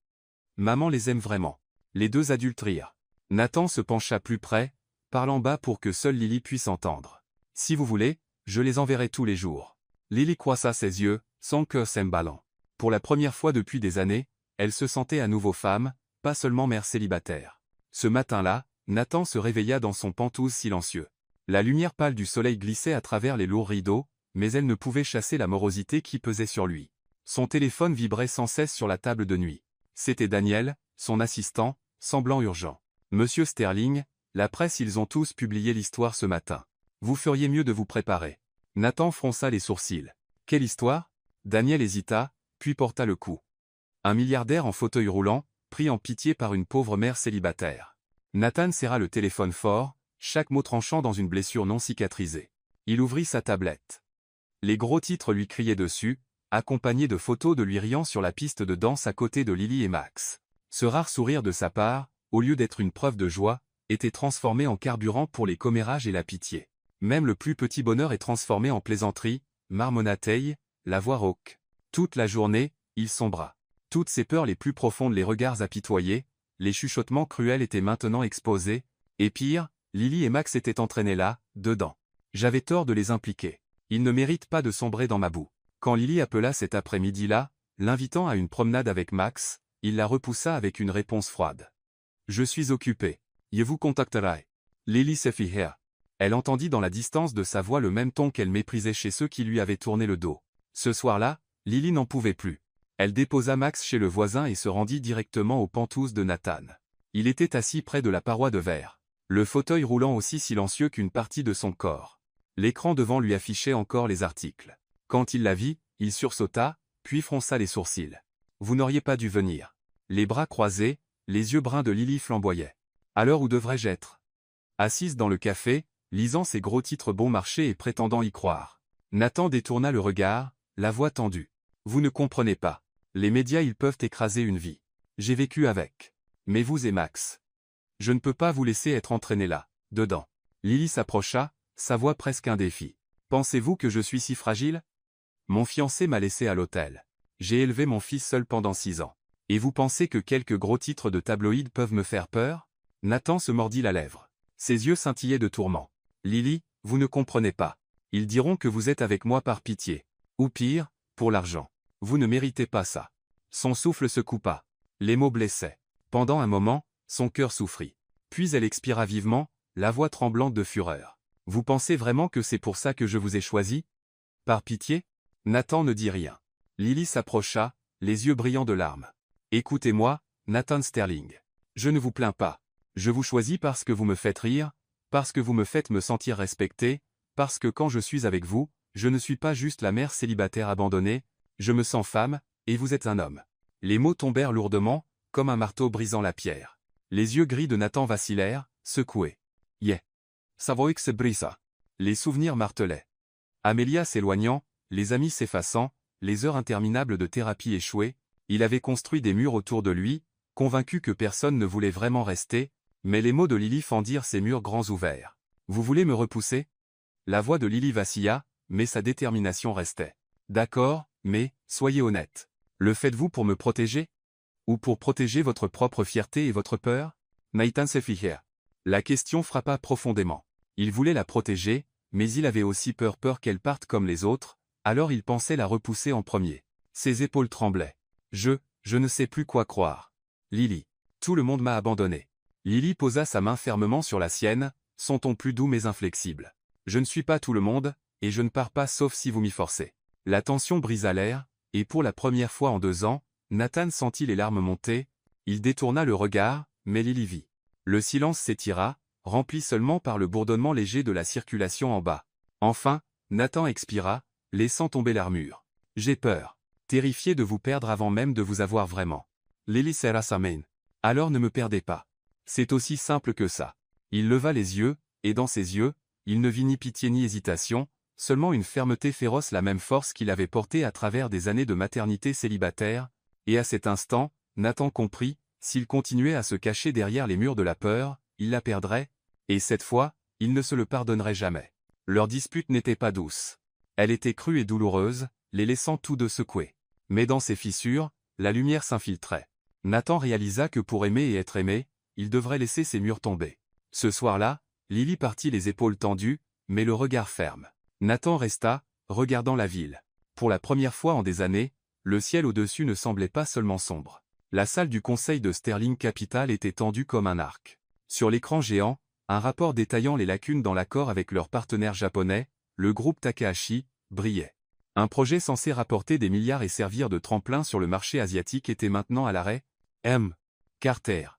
Maman les aime vraiment. Les deux adultes rirent. Nathan se pencha plus près, parlant bas pour que seule Lily puisse entendre. Si vous voulez, je les enverrai tous les jours. Lily croissa ses yeux, son cœur s'emballant. Pour la première fois depuis des années, elle se sentait à nouveau femme, pas seulement mère célibataire. Ce matin-là, Nathan se réveilla dans son penthouse silencieux. La lumière pâle du soleil glissait à travers les lourds rideaux, mais elle ne pouvait chasser la morosité qui pesait sur lui. Son téléphone vibrait sans cesse sur la table de nuit. C'était Daniel, son assistant, semblant urgent. Monsieur Sterling, la presse ils ont tous publié l'histoire ce matin. Vous feriez mieux de vous préparer. Nathan fronça les sourcils. Quelle histoire ? Daniel hésita, puis porta le coup. Un milliardaire en fauteuil roulant, pris en pitié par une pauvre mère célibataire. Nathan serra le téléphone fort, chaque mot tranchant dans une blessure non cicatrisée. Il ouvrit sa tablette. Les gros titres lui criaient dessus, accompagnés de photos de lui riant sur la piste de danse à côté de Lily et Max. Ce rare sourire de sa part, au lieu d'être une preuve de joie, était transformé en carburant pour les commérages et la pitié. Même le plus petit bonheur est transformé en plaisanterie, marmonna-t-elle, la voix rauque. Toute la journée, il sombra. Toutes ses peurs les plus profondes, les regards apitoyés, les chuchotements cruels étaient maintenant exposés, et pire, Lily et Max étaient entraînés là, dedans. J'avais tort de les impliquer. Ils ne méritent pas de sombrer dans ma boue. Quand Lily appela cet après-midi-là, l'invitant à une promenade avec Max, il la repoussa avec une réponse froide. Je suis occupé. Je vous contacterai. Lily se fit rire. Elle entendit dans la distance de sa voix le même ton qu'elle méprisait chez ceux qui lui avaient tourné le dos. Ce soir-là, Lily n'en pouvait plus. Elle déposa Max chez le voisin et se rendit directement aux penthouse de Nathan. Il était assis près de la paroi de verre. Le fauteuil roulant aussi silencieux qu'une partie de son corps. L'écran devant lui affichait encore les articles. Quand il la vit, il sursauta, puis fronça les sourcils. Vous n'auriez pas dû venir. Les bras croisés, les yeux bruns de Lily flamboyaient. À l'heure où devrais-je être ? Assise dans le café, lisant ses gros titres bon marché et prétendant y croire. Nathan détourna le regard, la voix tendue. Vous ne comprenez pas. Les médias ils peuvent écraser une vie. J'ai vécu avec. Mais vous et Max. Je ne peux pas vous laisser être entraîné là, dedans. Lily s'approcha, sa voix presque un défi. Pensez-vous que je suis si fragile ? Mon fiancé m'a laissé à l'hôtel. J'ai élevé mon fils seul pendant 6 ans. Et vous pensez que quelques gros titres de tabloïds peuvent me faire peur ? Nathan se mordit la lèvre. Ses yeux scintillaient de tourment. Lily, vous ne comprenez pas. Ils diront que vous êtes avec moi par pitié. Ou pire, pour l'argent. Vous ne méritez pas ça. Son souffle se coupa. Les mots blessaient. Pendant un moment, son cœur souffrit. Puis elle expira vivement, la voix tremblante de fureur. Vous pensez vraiment que c'est pour ça que je vous ai choisi ? Par pitié ? Nathan ne dit rien. Lily s'approcha, les yeux brillants de larmes. Écoutez-moi, Nathan Sterling. Je ne vous plains pas. Je vous choisis parce que vous me faites rire, parce que vous me faites me sentir respecté, parce que quand je suis avec vous, je ne suis pas juste la mère célibataire abandonnée, je me sens femme, et vous êtes un homme. Les mots tombèrent lourdement, comme un marteau brisant la pierre. Les yeux gris de Nathan vacillèrent, secoués. Yeah. Savoy que c'est brisa. Les souvenirs martelaient. Amélia s'éloignant, les amis s'effaçant, les heures interminables de thérapie échouées, il avait construit des murs autour de lui, convaincu que personne ne voulait vraiment rester, mais les mots de Lily fendirent ces murs grands ouverts. Vous voulez me repousser ? La voix de Lily vacilla, mais sa détermination restait. D'accord, mais, soyez honnête. Le faites-vous pour me protéger ? Ou pour protéger votre propre fierté et votre peur ? Nathan se fit rire. La question frappa profondément. Il voulait la protéger, mais il avait aussi peur qu'elle parte comme les autres, alors il pensait la repousser en premier. Ses épaules tremblaient. Je ne sais plus quoi croire. Lily. Tout le monde m'a abandonné. Lily posa sa main fermement sur la sienne, son ton plus doux mais inflexible. Je ne suis pas tout le monde, et je ne pars pas sauf si vous m'y forcez. La tension brisa l'air, et pour la première fois en 2 ans, Nathan sentit les larmes monter. Il détourna le regard, mais Lily vit. Le silence s'étira, rempli seulement par le bourdonnement léger de la circulation en bas. Enfin, Nathan expira, laissant tomber l'armure. J'ai peur. Terrifié de vous perdre avant même de vous avoir vraiment. Lily serra sa main. Alors ne me perdez pas. C'est aussi simple que ça. Il leva les yeux, et dans ses yeux, il ne vit ni pitié ni hésitation, seulement une fermeté féroce, la même force qu'il avait portée à travers des années de maternité célibataire, et à cet instant, Nathan comprit, s'il continuait à se cacher derrière les murs de la peur, il la perdrait, et cette fois, il ne se le pardonnerait jamais. Leur dispute n'était pas douce. Elle était crue et douloureuse, les laissant tous deux secoués. Mais dans ces fissures, la lumière s'infiltrait. Nathan réalisa que pour aimer et être aimé, il devrait laisser ces murs tomber. Ce soir-là, Lily partit les épaules tendues, mais le regard ferme. Nathan resta, regardant la ville. Pour la première fois en des années, le ciel au-dessus ne semblait pas seulement sombre. La salle du conseil de Sterling Capital était tendue comme un arc. Sur l'écran géant, un rapport détaillant les lacunes dans l'accord avec leur partenaire japonais, le groupe Takahashi, brillait. Un projet censé rapporter des milliards et servir de tremplin sur le marché asiatique était maintenant à l'arrêt. M. Carter,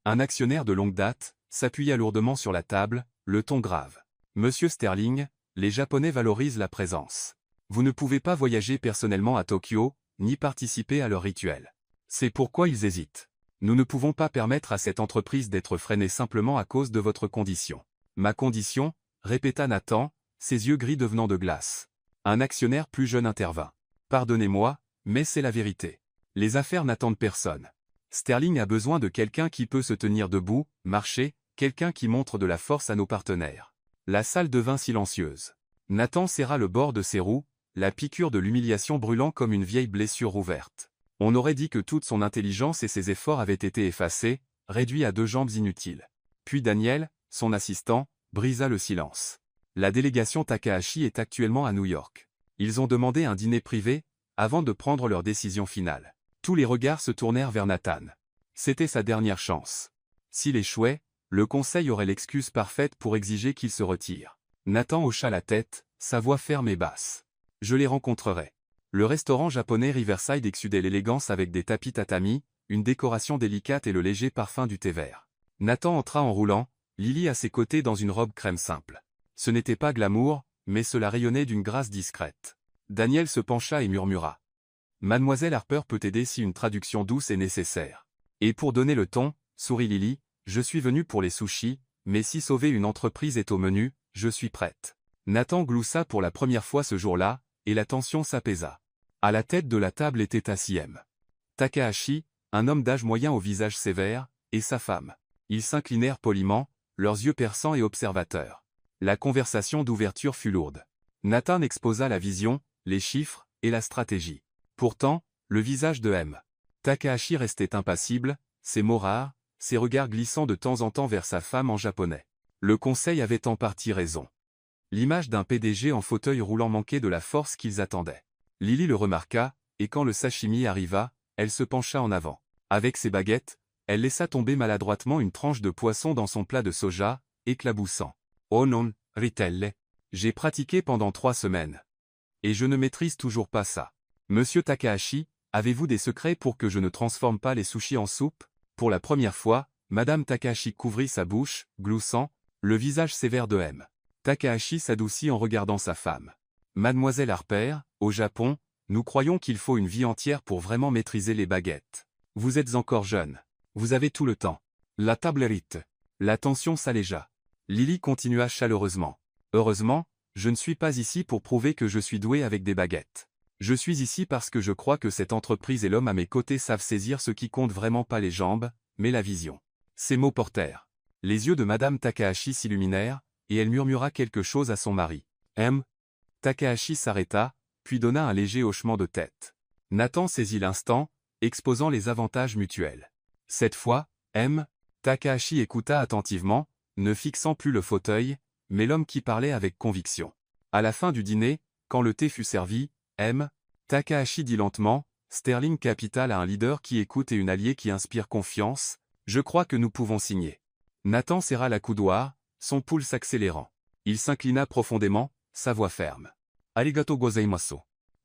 un actionnaire de longue date, s'appuya lourdement sur la table, le ton grave. Monsieur Sterling, les Japonais valorisent la présence. Vous ne pouvez pas voyager personnellement à Tokyo, ni participer à leur rituel. C'est pourquoi ils hésitent. Nous ne pouvons pas permettre à cette entreprise d'être freinée simplement à cause de votre condition. Ma condition, répéta Nathan, ses yeux gris devenant de glace. Un actionnaire plus jeune intervint. Pardonnez-moi, mais c'est la vérité. Les affaires n'attendent personne. Sterling a besoin de quelqu'un qui peut se tenir debout, marcher, quelqu'un qui montre de la force à nos partenaires. La salle devint silencieuse. Nathan serra le bord de ses roues, la piqûre de l'humiliation brûlant comme une vieille blessure ouverte. On aurait dit que toute son intelligence et ses efforts avaient été effacés, réduits à 2 jambes inutiles. Puis Daniel, son assistant, brisa le silence. La délégation Takahashi est actuellement à New York. Ils ont demandé un dîner privé, avant de prendre leur décision finale. Tous les regards se tournèrent vers Nathan. C'était sa dernière chance. S'il échouait, le conseil aurait l'excuse parfaite pour exiger qu'il se retire. Nathan hocha la tête, sa voix ferme et basse. Je les rencontrerai. Le restaurant japonais Riverside exsudait l'élégance avec des tapis tatami, une décoration délicate et le léger parfum du thé vert. Nathan entra en roulant, Lily à ses côtés dans une robe crème simple. Ce n'était pas glamour, mais cela rayonnait d'une grâce discrète. Daniel se pencha et murmura. Mademoiselle Harper peut aider si une traduction douce est nécessaire. Et pour donner le ton, sourit Lily, je suis venu pour les sushis, mais si sauver une entreprise est au menu, je suis prête. Nathan gloussa pour la première fois ce jour-là, et la tension s'apaisa. À la tête de la table était assis M. Takahashi, un homme d'âge moyen au visage sévère, et sa femme. Ils s'inclinèrent poliment, leurs yeux perçants et observateurs. La conversation d'ouverture fut lourde. Nathan exposa la vision, les chiffres, et la stratégie. Pourtant, le visage de M. Takahashi restait impassible, ses mots rares, ses regards glissant de temps en temps vers sa femme en japonais. Le conseil avait en partie raison. L'image d'un PDG en fauteuil roulant manquait de la force qu'ils attendaient. Lily le remarqua, et quand le sashimi arriva, elle se pencha en avant. Avec ses baguettes, elle laissa tomber maladroitement une tranche de poisson dans son plat de soja, éclaboussant. « Oh non, Ritelle. J'ai pratiqué pendant 3 semaines. Et je ne maîtrise toujours pas ça. Monsieur Takahashi, avez-vous des secrets pour que je ne transforme pas les sushis en soupe ?» Pour la première fois, Madame Takahashi couvrit sa bouche, gloussant, le visage sévère de M. Takahashi s'adoucit en regardant sa femme. Mademoiselle Harper, au Japon, nous croyons qu'il faut une vie entière pour vraiment maîtriser les baguettes. Vous êtes encore jeune. Vous avez tout le temps. La table hérite. La tension s'allégea. Lily continua chaleureusement. Heureusement, je ne suis pas ici pour prouver que je suis doué avec des baguettes. Je suis ici parce que je crois que cette entreprise et l'homme à mes côtés savent saisir ce qui compte vraiment, pas les jambes, mais la vision. Ces mots portèrent. Les yeux de Madame Takahashi s'illuminèrent, et elle murmura quelque chose à son mari. M. Takahashi s'arrêta, puis donna un léger hochement de tête. Nathan saisit l'instant, exposant les avantages mutuels. Cette fois, M. Takahashi écouta attentivement, ne fixant plus le fauteuil, mais l'homme qui parlait avec conviction. À la fin du dîner, quand le thé fut servi, Takahashi dit lentement, Sterling Capital a un leader qui écoute et une alliée qui inspire confiance, je crois que nous pouvons signer. Nathan serra la coudoir, son pouls s'accélérant. Il s'inclina profondément, sa voix ferme. Arigato gozaimasu.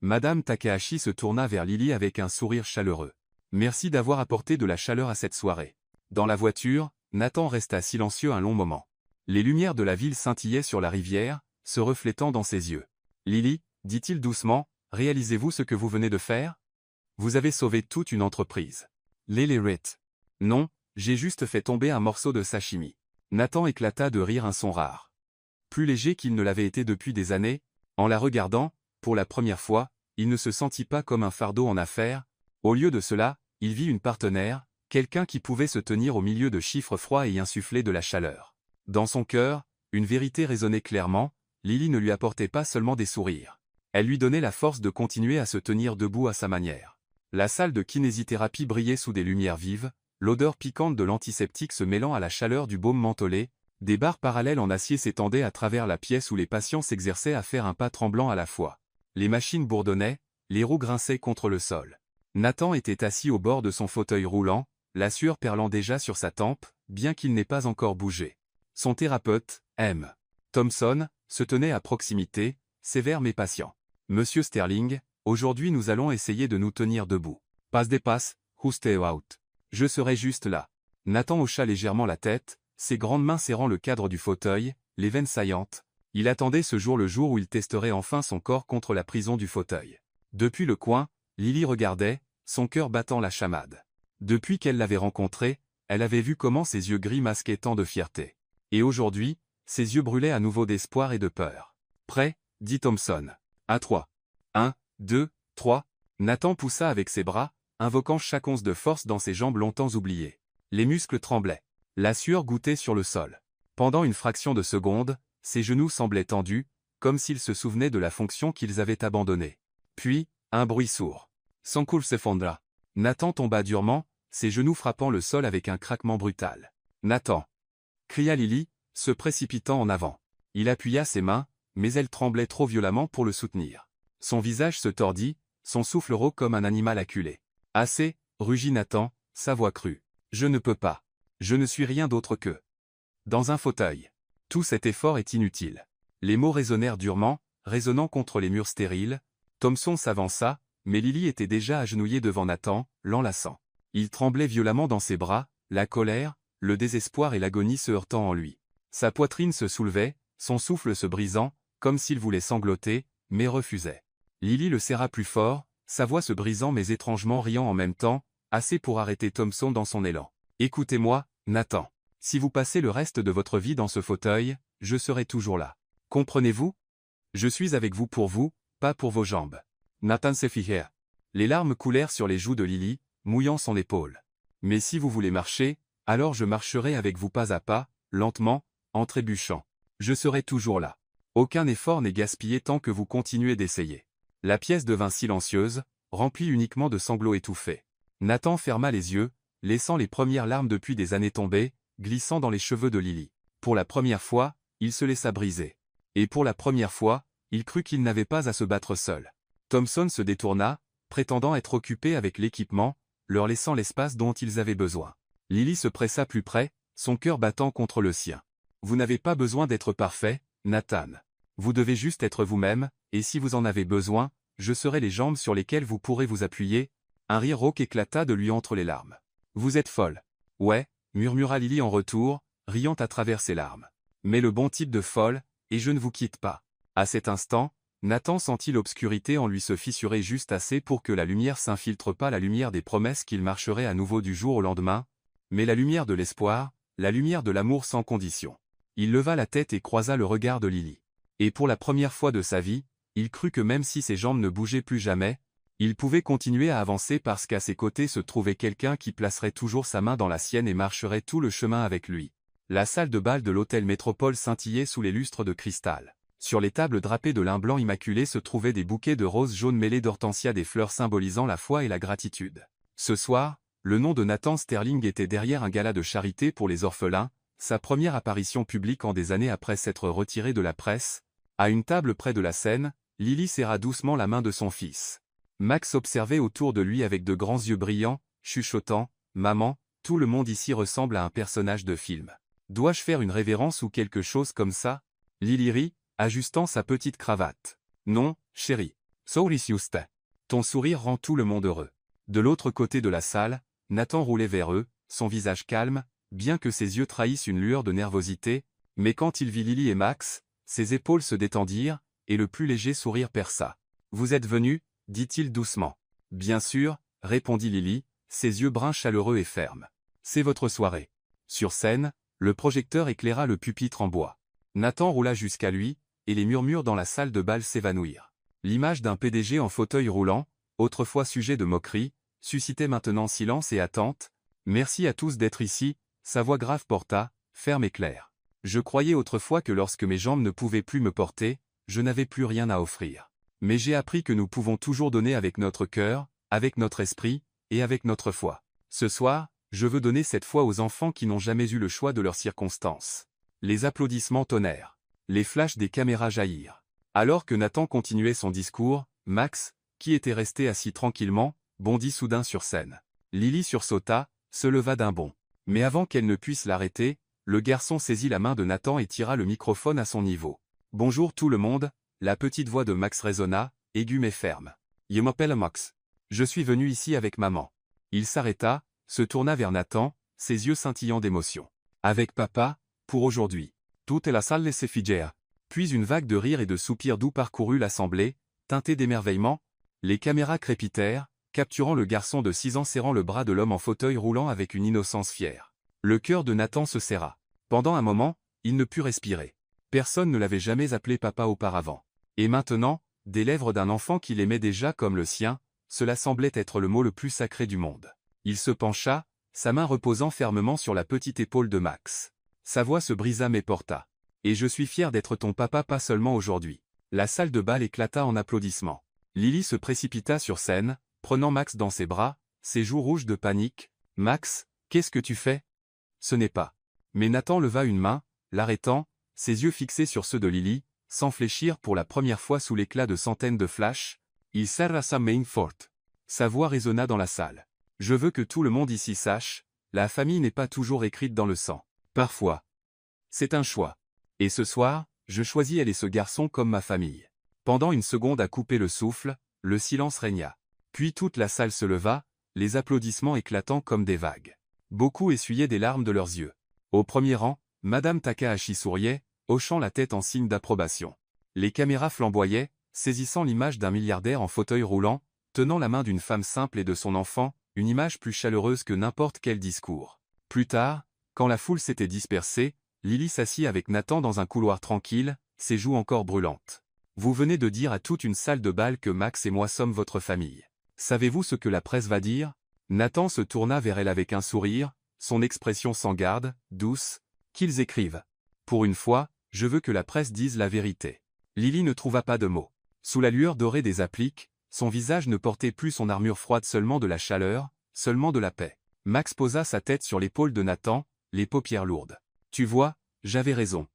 Madame Takahashi se tourna vers Lily avec un sourire chaleureux. Merci d'avoir apporté de la chaleur à cette soirée. Dans la voiture, Nathan resta silencieux un long moment. Les lumières de la ville scintillaient sur la rivière, se reflétant dans ses yeux. Lily, dit-il doucement, réalisez-vous ce que vous venez de faire? Vous avez sauvé toute une entreprise. Lily rit. Non, j'ai juste fait tomber un morceau de sashimi. Nathan éclata de rire un son rare. Plus léger qu'il ne l'avait été depuis des années, en la regardant, pour la première fois, il ne se sentit pas comme un fardeau en affaires. Au lieu de cela, il vit une partenaire, quelqu'un qui pouvait se tenir au milieu de chiffres froids et y insuffler de la chaleur. Dans son cœur, une vérité résonnait clairement, Lily ne lui apportait pas seulement des sourires. Elle lui donnait la force de continuer à se tenir debout à sa manière. La salle de kinésithérapie brillait sous des lumières vives, l'odeur piquante de l'antiseptique se mêlant à la chaleur du baume mentholé, des barres parallèles en acier s'étendaient à travers la pièce où les patients s'exerçaient à faire un pas tremblant à la fois. Les machines bourdonnaient, les roues grinçaient contre le sol. Nathan était assis au bord de son fauteuil roulant, la sueur perlant déjà sur sa tempe, bien qu'il n'ait pas encore bougé. Son thérapeute, M. Thompson, se tenait à proximité, sévère mais patient. Monsieur Sterling, aujourd'hui nous allons essayer de nous tenir debout. Passe des passes, who stay out. Je serai juste là. Nathan hocha légèrement la tête, ses grandes mains serrant le cadre du fauteuil, les veines saillantes. Il attendait ce jour, le jour où il testerait enfin son corps contre la prison du fauteuil. Depuis le coin, Lily regardait, son cœur battant la chamade. Depuis qu'elle l'avait rencontré, elle avait vu comment ses yeux gris masquaient tant de fierté. Et aujourd'hui, ses yeux brûlaient à nouveau d'espoir et de peur. Prêt, dit Thompson. À 3. 1, 2, 3. Nathan poussa avec ses bras, invoquant chaque once de force dans ses jambes longtemps oubliées. Les muscles tremblaient. La sueur gouttait sur le sol. Pendant une fraction de seconde, ses genoux semblaient tendus, comme s'ils se souvenaient de la fonction qu'ils avaient abandonnée. Puis, un bruit sourd. Son cou s'effondra. Nathan tomba durement, ses genoux frappant le sol avec un craquement brutal. Nathan! Cria Lily, se précipitant en avant. Il appuya ses mains, mais elles tremblaient trop violemment pour le soutenir. Son visage se tordit, son souffle rauque comme un animal acculé. Assez, rugit Nathan, sa voix crue. Je ne peux pas. Je ne suis rien d'autre que dans un fauteuil. Tout cet effort est inutile. Les mots résonnèrent durement, résonnant contre les murs stériles. Thompson s'avança, mais Lily était déjà agenouillée devant Nathan, l'enlaçant. Il tremblait violemment dans ses bras, la colère, le désespoir et l'agonie se heurtant en lui. Sa poitrine se soulevait, son souffle se brisant, comme s'il voulait sangloter, mais refusait. Lily le serra plus fort, sa voix se brisant mais étrangement riant en même temps, assez pour arrêter Thompson dans son élan. Écoutez-moi, Nathan. Si vous passez le reste de votre vie dans ce fauteuil, je serai toujours là. Comprenez-vous? Je suis avec vous, pas pour vos jambes. Nathan se figea. Les larmes coulèrent sur les joues de Lily, mouillant son épaule. Mais si vous voulez marcher, alors je marcherai avec vous pas à pas, lentement, en trébuchant. Je serai toujours là. Aucun effort n'est gaspillé tant que vous continuez d'essayer. La pièce devint silencieuse, remplie uniquement de sanglots étouffés. Nathan ferma les yeux, laissant les premières larmes depuis des années tomber, glissant dans les cheveux de Lily. Pour la première fois, il se laissa briser. Et pour la première fois, il crut qu'il n'avait pas à se battre seul. Thompson se détourna, prétendant être occupé avec l'équipement, leur laissant l'espace dont ils avaient besoin. Lily se pressa plus près, son cœur battant contre le sien. Vous n'avez pas besoin d'être parfait, Nathan. Vous devez juste être vous-même, et si vous en avez besoin, je serai les jambes sur lesquelles vous pourrez vous appuyer. Un rire rauque éclata de lui entre les larmes. Vous êtes folle. Ouais, murmura Lily en retour, riant à travers ses larmes. Mais le bon type de folle, et je ne vous quitte pas. À cet instant, Nathan sentit l'obscurité en lui se fissurer juste assez pour que la lumière s'infiltre, pas la lumière des promesses qu'il marcherait à nouveau du jour au lendemain, mais la lumière de l'espoir, la lumière de l'amour sans condition. Il leva la tête et croisa le regard de Lily. Et pour la première fois de sa vie, il crut que même si ses jambes ne bougeaient plus jamais, il pouvait continuer à avancer parce qu'à ses côtés se trouvait quelqu'un qui placerait toujours sa main dans la sienne et marcherait tout le chemin avec lui. La salle de bal de l'hôtel Métropole scintillait sous les lustres de cristal. Sur les tables drapées de lin blanc immaculé se trouvaient des bouquets de roses jaunes mêlés d'hortensias, des fleurs symbolisant la foi et la gratitude. Ce soir, le nom de Nathan Sterling était derrière un gala de charité pour les orphelins, sa première apparition publique en des années après s'être retirée de la presse. À une table près de la scène, Lily serra doucement la main de son fils. Max observait autour de lui avec de grands yeux brillants, chuchotant « Maman, tout le monde ici ressemble à un personnage de film. Dois-je faire une révérence ou quelque chose comme ça ?» Lily rit, ajustant sa petite cravate. « Non, chérie. Sorry juste. » Ton sourire rend tout le monde heureux. De l'autre côté de la salle, Nathan roulait vers eux, son visage calme, bien que ses yeux trahissent une lueur de nervosité, mais quand il vit Lily et Max, ses épaules se détendirent, et le plus léger sourire perça. « Vous êtes venus ?» dit-il doucement. « Bien sûr, » répondit Lily, ses yeux bruns chaleureux et fermes. « C'est votre soirée. » Sur scène, le projecteur éclaira le pupitre en bois. Nathan roula jusqu'à lui, et les murmures dans la salle de bal s'évanouirent. L'image d'un PDG en fauteuil roulant, autrefois sujet de moquerie, suscitait maintenant silence et attente. « Merci à tous d'être ici », sa voix grave porta, ferme et claire. « Je croyais autrefois que lorsque mes jambes ne pouvaient plus me porter, je n'avais plus rien à offrir. Mais j'ai appris que nous pouvons toujours donner avec notre cœur, avec notre esprit, et avec notre foi. Ce soir, je veux donner cette foi aux enfants qui n'ont jamais eu le choix de leurs circonstances. » Les applaudissements tonnèrent. Les flashs des caméras jaillirent. Alors que Nathan continuait son discours, Max, qui était resté assis tranquillement, bondit soudain sur scène. Lily sursauta, se leva d'un bond. Mais avant qu'elle ne puisse l'arrêter, le garçon saisit la main de Nathan et tira le microphone à son niveau. « Bonjour tout le monde », la petite voix de Max résonna, aiguë mais ferme. « Je m'appelle Max. Je suis venu ici avec maman. » Il s'arrêta, se tourna vers Nathan, ses yeux scintillant d'émotion. « Avec papa, pour aujourd'hui. » Toute la salle laissait figer. Puis une vague de rires et de soupirs doux parcourut l'assemblée, teintée d'émerveillement. Les caméras crépitèrent, capturant le garçon de 6 ans serrant le bras de l'homme en fauteuil roulant avec une innocence fière. Le cœur de Nathan se serra. Pendant un moment, il ne put respirer. Personne ne l'avait jamais appelé papa auparavant. Et maintenant, des lèvres d'un enfant qu'il aimait déjà comme le sien, cela semblait être le mot le plus sacré du monde. Il se pencha, sa main reposant fermement sur la petite épaule de Max. Sa voix se brisa mais porta. « Et je suis fier d'être ton papa pas seulement aujourd'hui. » La salle de bal éclata en applaudissements. Lily se précipita sur scène, prenant Max dans ses bras, ses joues rouges de panique. « Max, qu'est-ce que tu fais ?» Ce n'est pas. Mais Nathan leva une main, l'arrêtant, ses yeux fixés sur ceux de Lily, sans fléchir pour la première fois sous l'éclat de centaines de flashs. Il serra sa main forte. Sa voix résonna dans la salle. « Je veux que tout le monde ici sache, la famille n'est pas toujours écrite dans le sang. Parfois. C'est un choix. Et ce soir, je choisis elle et ce garçon comme ma famille. » Pendant une seconde à couper le souffle, le silence régna. Puis toute la salle se leva, les applaudissements éclatant comme des vagues. Beaucoup essuyaient des larmes de leurs yeux. Au premier rang, Madame Takahashi souriait, hochant la tête en signe d'approbation. Les caméras flamboyaient, saisissant l'image d'un milliardaire en fauteuil roulant, tenant la main d'une femme simple et de son enfant, une image plus chaleureuse que n'importe quel discours. Plus tard, quand la foule s'était dispersée, Lily s'assit avec Nathan dans un couloir tranquille, ses joues encore brûlantes. « Vous venez de dire à toute une salle de bal que Max et moi sommes votre famille. Savez-vous ce que la presse va dire ?» Nathan se tourna vers elle avec un sourire, son expression sans garde, douce. « Qu'ils écrivent. Pour une fois, je veux que la presse dise la vérité. » Lily ne trouva pas de mots. Sous la lueur dorée des appliques, son visage ne portait plus son armure froide seulement de la chaleur, seulement de la paix. Max posa sa tête sur l'épaule de Nathan, les paupières lourdes. « Tu vois, j'avais raison.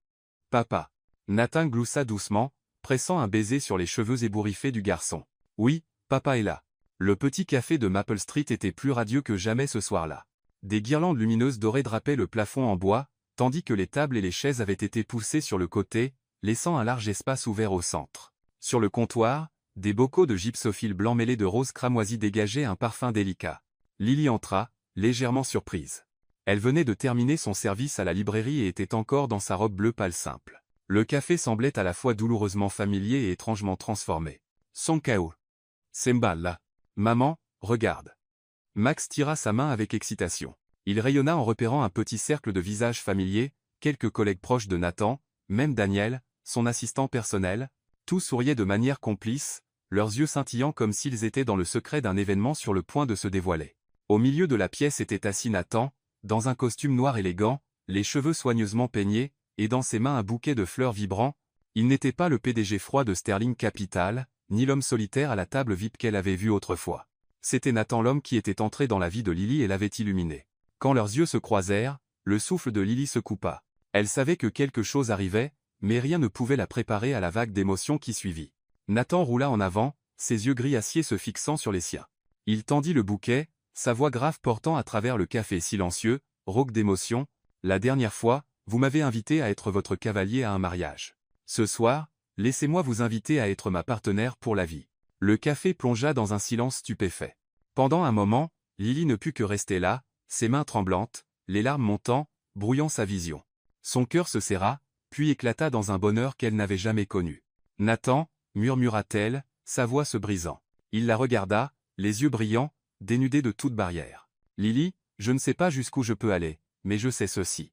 Papa. » Nathan gloussa doucement, pressant un baiser sur les cheveux ébouriffés du garçon. « Oui, papa est là. » Le petit café de Maple Street était plus radieux que jamais ce soir-là. Des guirlandes lumineuses dorées drapaient le plafond en bois, tandis que les tables et les chaises avaient été poussées sur le côté, laissant un large espace ouvert au centre. Sur le comptoir, des bocaux de gypsophile blanc mêlés de rose cramoisi dégageaient un parfum délicat. Lily entra, légèrement surprise. Elle venait de terminer son service à la librairie et était encore dans sa robe bleu pâle simple. Le café semblait à la fois douloureusement familier et étrangement transformé. Son chaos. Semballa. Maman, regarde. Max tira sa main avec excitation. Il rayonna en repérant un petit cercle de visages familiers, quelques collègues proches de Nathan, même Daniel, son assistant personnel. Tous souriaient de manière complice, leurs yeux scintillant comme s'ils étaient dans le secret d'un événement sur le point de se dévoiler. Au milieu de la pièce était assis Nathan, dans un costume noir élégant, les cheveux soigneusement peignés, et dans ses mains un bouquet de fleurs vibrants. Il n'était pas le PDG froid de Sterling Capital, ni l'homme solitaire à la table VIP qu'elle avait vu autrefois. C'était Nathan l'homme qui était entré dans la vie de Lily et l'avait illuminée. Quand leurs yeux se croisèrent, le souffle de Lily se coupa. Elle savait que quelque chose arrivait, mais rien ne pouvait la préparer à la vague d'émotions qui suivit. Nathan roula en avant, ses yeux gris acier se fixant sur les siens. Il tendit le bouquet, sa voix grave portant à travers le café silencieux, rauque d'émotion. « La dernière fois, vous m'avez invité à être votre cavalier à un mariage. Ce soir, laissez-moi vous inviter à être ma partenaire pour la vie. » Le café plongea dans un silence stupéfait. Pendant un moment, Lily ne put que rester là, ses mains tremblantes, les larmes montant, brouillant sa vision. Son cœur se serra, puis éclata dans un bonheur qu'elle n'avait jamais connu. « Nathan » murmura-t-elle, sa voix se brisant. Il la regarda, les yeux brillants, dénudés de toute barrière. « Lily, je ne sais pas jusqu'où je peux aller, mais je sais ceci.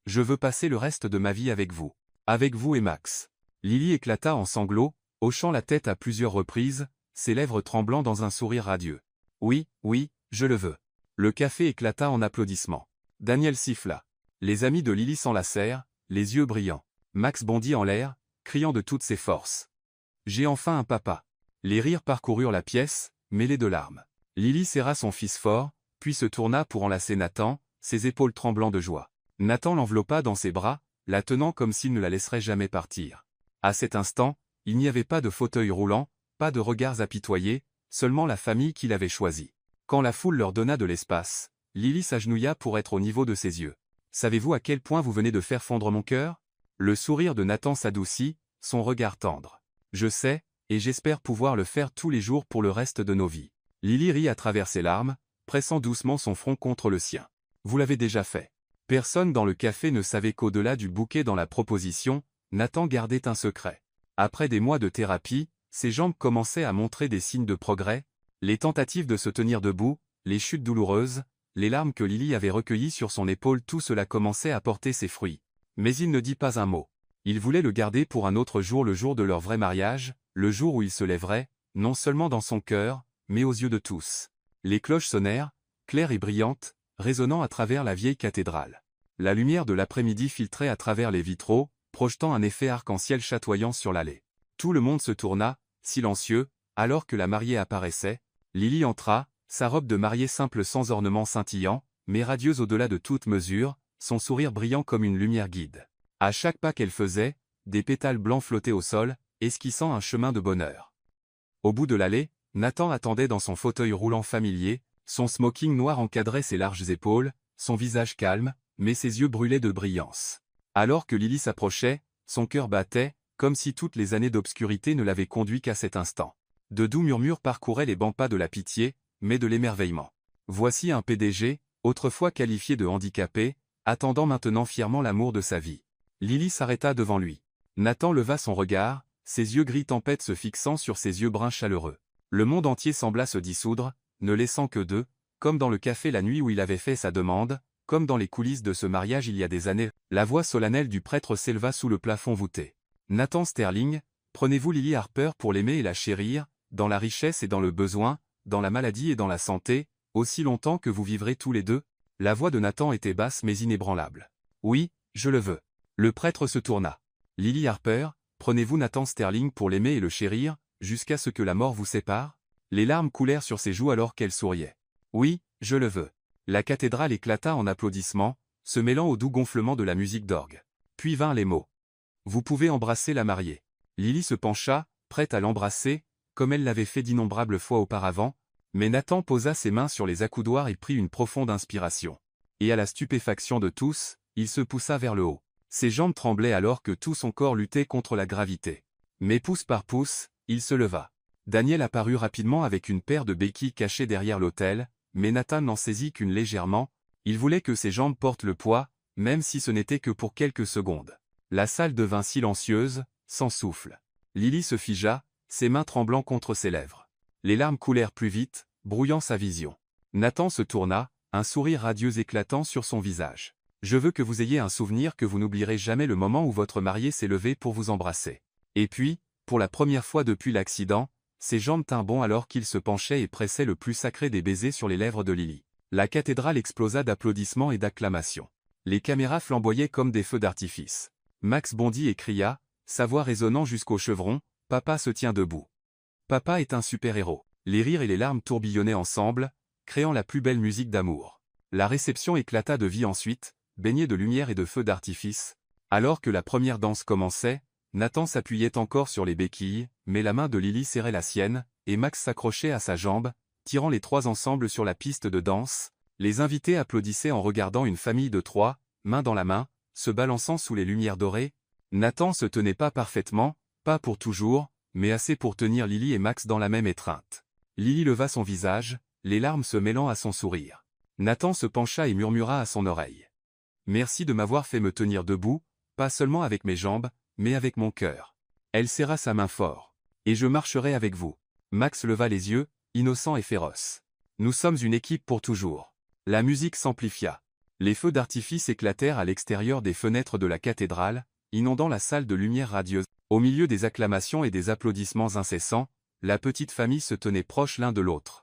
Je veux passer le reste de ma vie avec vous et Max. » Lily éclata en sanglots, hochant la tête à plusieurs reprises, ses lèvres tremblant dans un sourire radieux. « Oui, oui, je le veux. » Le café éclata en applaudissements. Daniel siffla. Les amis de Lily s'enlacèrent, les yeux brillants. Max bondit en l'air, criant de toutes ses forces. « J'ai enfin un papa. » Les rires parcoururent la pièce, mêlés de larmes. Lily serra son fils fort, puis se tourna pour enlacer Nathan, ses épaules tremblant de joie. Nathan l'enveloppa dans ses bras, la tenant comme s'il ne la laisserait jamais partir. À cet instant, il n'y avait pas de fauteuil roulant, pas de regards apitoyés, seulement la famille qu'il avait choisie. Quand la foule leur donna de l'espace, Lily s'agenouilla pour être au niveau de ses yeux. « Savez-vous à quel point vous venez de faire fondre mon cœur ?» Le sourire de Nathan s'adoucit, son regard tendre. « Je sais, et j'espère pouvoir le faire tous les jours pour le reste de nos vies. » Lily rit à travers ses larmes, pressant doucement son front contre le sien. « Vous l'avez déjà fait. » Personne dans le café ne savait qu'au-delà du bouquet dans la proposition, Nathan gardait un secret. Après des mois de thérapie, ses jambes commençaient à montrer des signes de progrès, les tentatives de se tenir debout, les chutes douloureuses, les larmes que Lily avait recueillies sur son épaule, tout cela commençait à porter ses fruits. Mais il ne dit pas un mot. Il voulait le garder pour un autre jour, le jour de leur vrai mariage, le jour où il se lèverait, non seulement dans son cœur, mais aux yeux de tous. Les cloches sonnèrent, claires et brillantes, résonnant à travers la vieille cathédrale. La lumière de l'après-midi filtrait à travers les vitraux, projetant un effet arc-en-ciel chatoyant sur l'allée. Tout le monde se tourna, silencieux, alors que la mariée apparaissait. Lily entra, sa robe de mariée simple sans ornement scintillant, mais radieuse au-delà de toute mesure, son sourire brillant comme une lumière guide. À chaque pas qu'elle faisait, des pétales blancs flottaient au sol, esquissant un chemin de bonheur. Au bout de l'allée, Nathan attendait dans son fauteuil roulant familier, son smoking noir encadrait ses larges épaules, son visage calme, mais ses yeux brûlaient de brillance. Alors que Lily s'approchait, son cœur battait, comme si toutes les années d'obscurité ne l'avaient conduit qu'à cet instant. De doux murmures parcouraient les bancs, pas de la pitié, mais de l'émerveillement. Voici un PDG, autrefois qualifié de handicapé, attendant maintenant fièrement l'amour de sa vie. Lily s'arrêta devant lui. Nathan leva son regard, ses yeux gris tempête se fixant sur ses yeux bruns chaleureux. Le monde entier sembla se dissoudre, ne laissant que d'eux, comme dans le café la nuit où il avait fait sa demande, comme dans les coulisses de ce mariage il y a des années. La voix solennelle du prêtre s'éleva sous le plafond voûté. Nathan Sterling, prenez-vous Lily Harper pour l'aimer et la chérir, dans la richesse et dans le besoin, dans la maladie et dans la santé, aussi longtemps que vous vivrez tous les deux? La voix de Nathan était basse mais inébranlable. Oui, je le veux. Le prêtre se tourna. Lily Harper, prenez-vous Nathan Sterling pour l'aimer et le chérir, jusqu'à ce que la mort vous sépare? Les larmes coulèrent sur ses joues alors qu'elle souriait. Oui, je le veux. La cathédrale éclata en applaudissements, se mêlant au doux gonflement de la musique d'orgue. Puis vinrent les mots. Vous pouvez embrasser la mariée. Lily se pencha, prête à l'embrasser, comme elle l'avait fait d'innombrables fois auparavant, mais Nathan posa ses mains sur les accoudoirs et prit une profonde inspiration. Et à la stupéfaction de tous, il se poussa vers le haut. Ses jambes tremblaient alors que tout son corps luttait contre la gravité. Mais pouce par pouce, il se leva. Daniel apparut rapidement avec une paire de béquilles cachées derrière l'autel, mais Nathan n'en saisit qu'une légèrement. Il voulait que ses jambes portent le poids, même si ce n'était que pour quelques secondes. La salle devint silencieuse, sans souffle. Lily se figea, ses mains tremblant contre ses lèvres. Les larmes coulèrent plus vite, brouillant sa vision. Nathan se tourna, un sourire radieux éclatant sur son visage. « Je veux que vous ayez un souvenir que vous n'oublierez jamais, le moment où votre marié s'est levé pour vous embrasser. » Et puis, pour la première fois depuis l'accident, ses jambes tinrent bon alors qu'il se penchait et pressait le plus sacré des baisers sur les lèvres de Lily. La cathédrale explosa d'applaudissements et d'acclamations. Les caméras flamboyaient comme des feux d'artifice. Max bondit et cria, sa voix résonnant jusqu'au chevron, « Papa se tient debout. Papa est un super-héros. » Les rires et les larmes tourbillonnaient ensemble, créant la plus belle musique d'amour. La réception éclata de vie ensuite, baignée de lumière et de feux d'artifice. Alors que la première danse commençait, Nathan s'appuyait encore sur les béquilles, mais la main de Lily serrait la sienne, et Max s'accrochait à sa jambe, tirant les trois ensemble sur la piste de danse. Les invités applaudissaient en regardant une famille de trois, main dans la main, se balançant sous les lumières dorées. Nathan se tenait pas parfaitement, pas pour toujours, mais assez pour tenir Lily et Max dans la même étreinte. Lily leva son visage, les larmes se mêlant à son sourire. Nathan se pencha et murmura à son oreille. « Merci de m'avoir fait me tenir debout, pas seulement avec mes jambes, mais avec mon cœur. » Elle serra sa main fort. « Et je marcherai avec vous. » Max leva les yeux, innocent et féroce. « Nous sommes une équipe pour toujours. » La musique s'amplifia. Les feux d'artifice éclatèrent à l'extérieur des fenêtres de la cathédrale, inondant la salle de lumière radieuse. Au milieu des acclamations et des applaudissements incessants, la petite famille se tenait proche l'un de l'autre.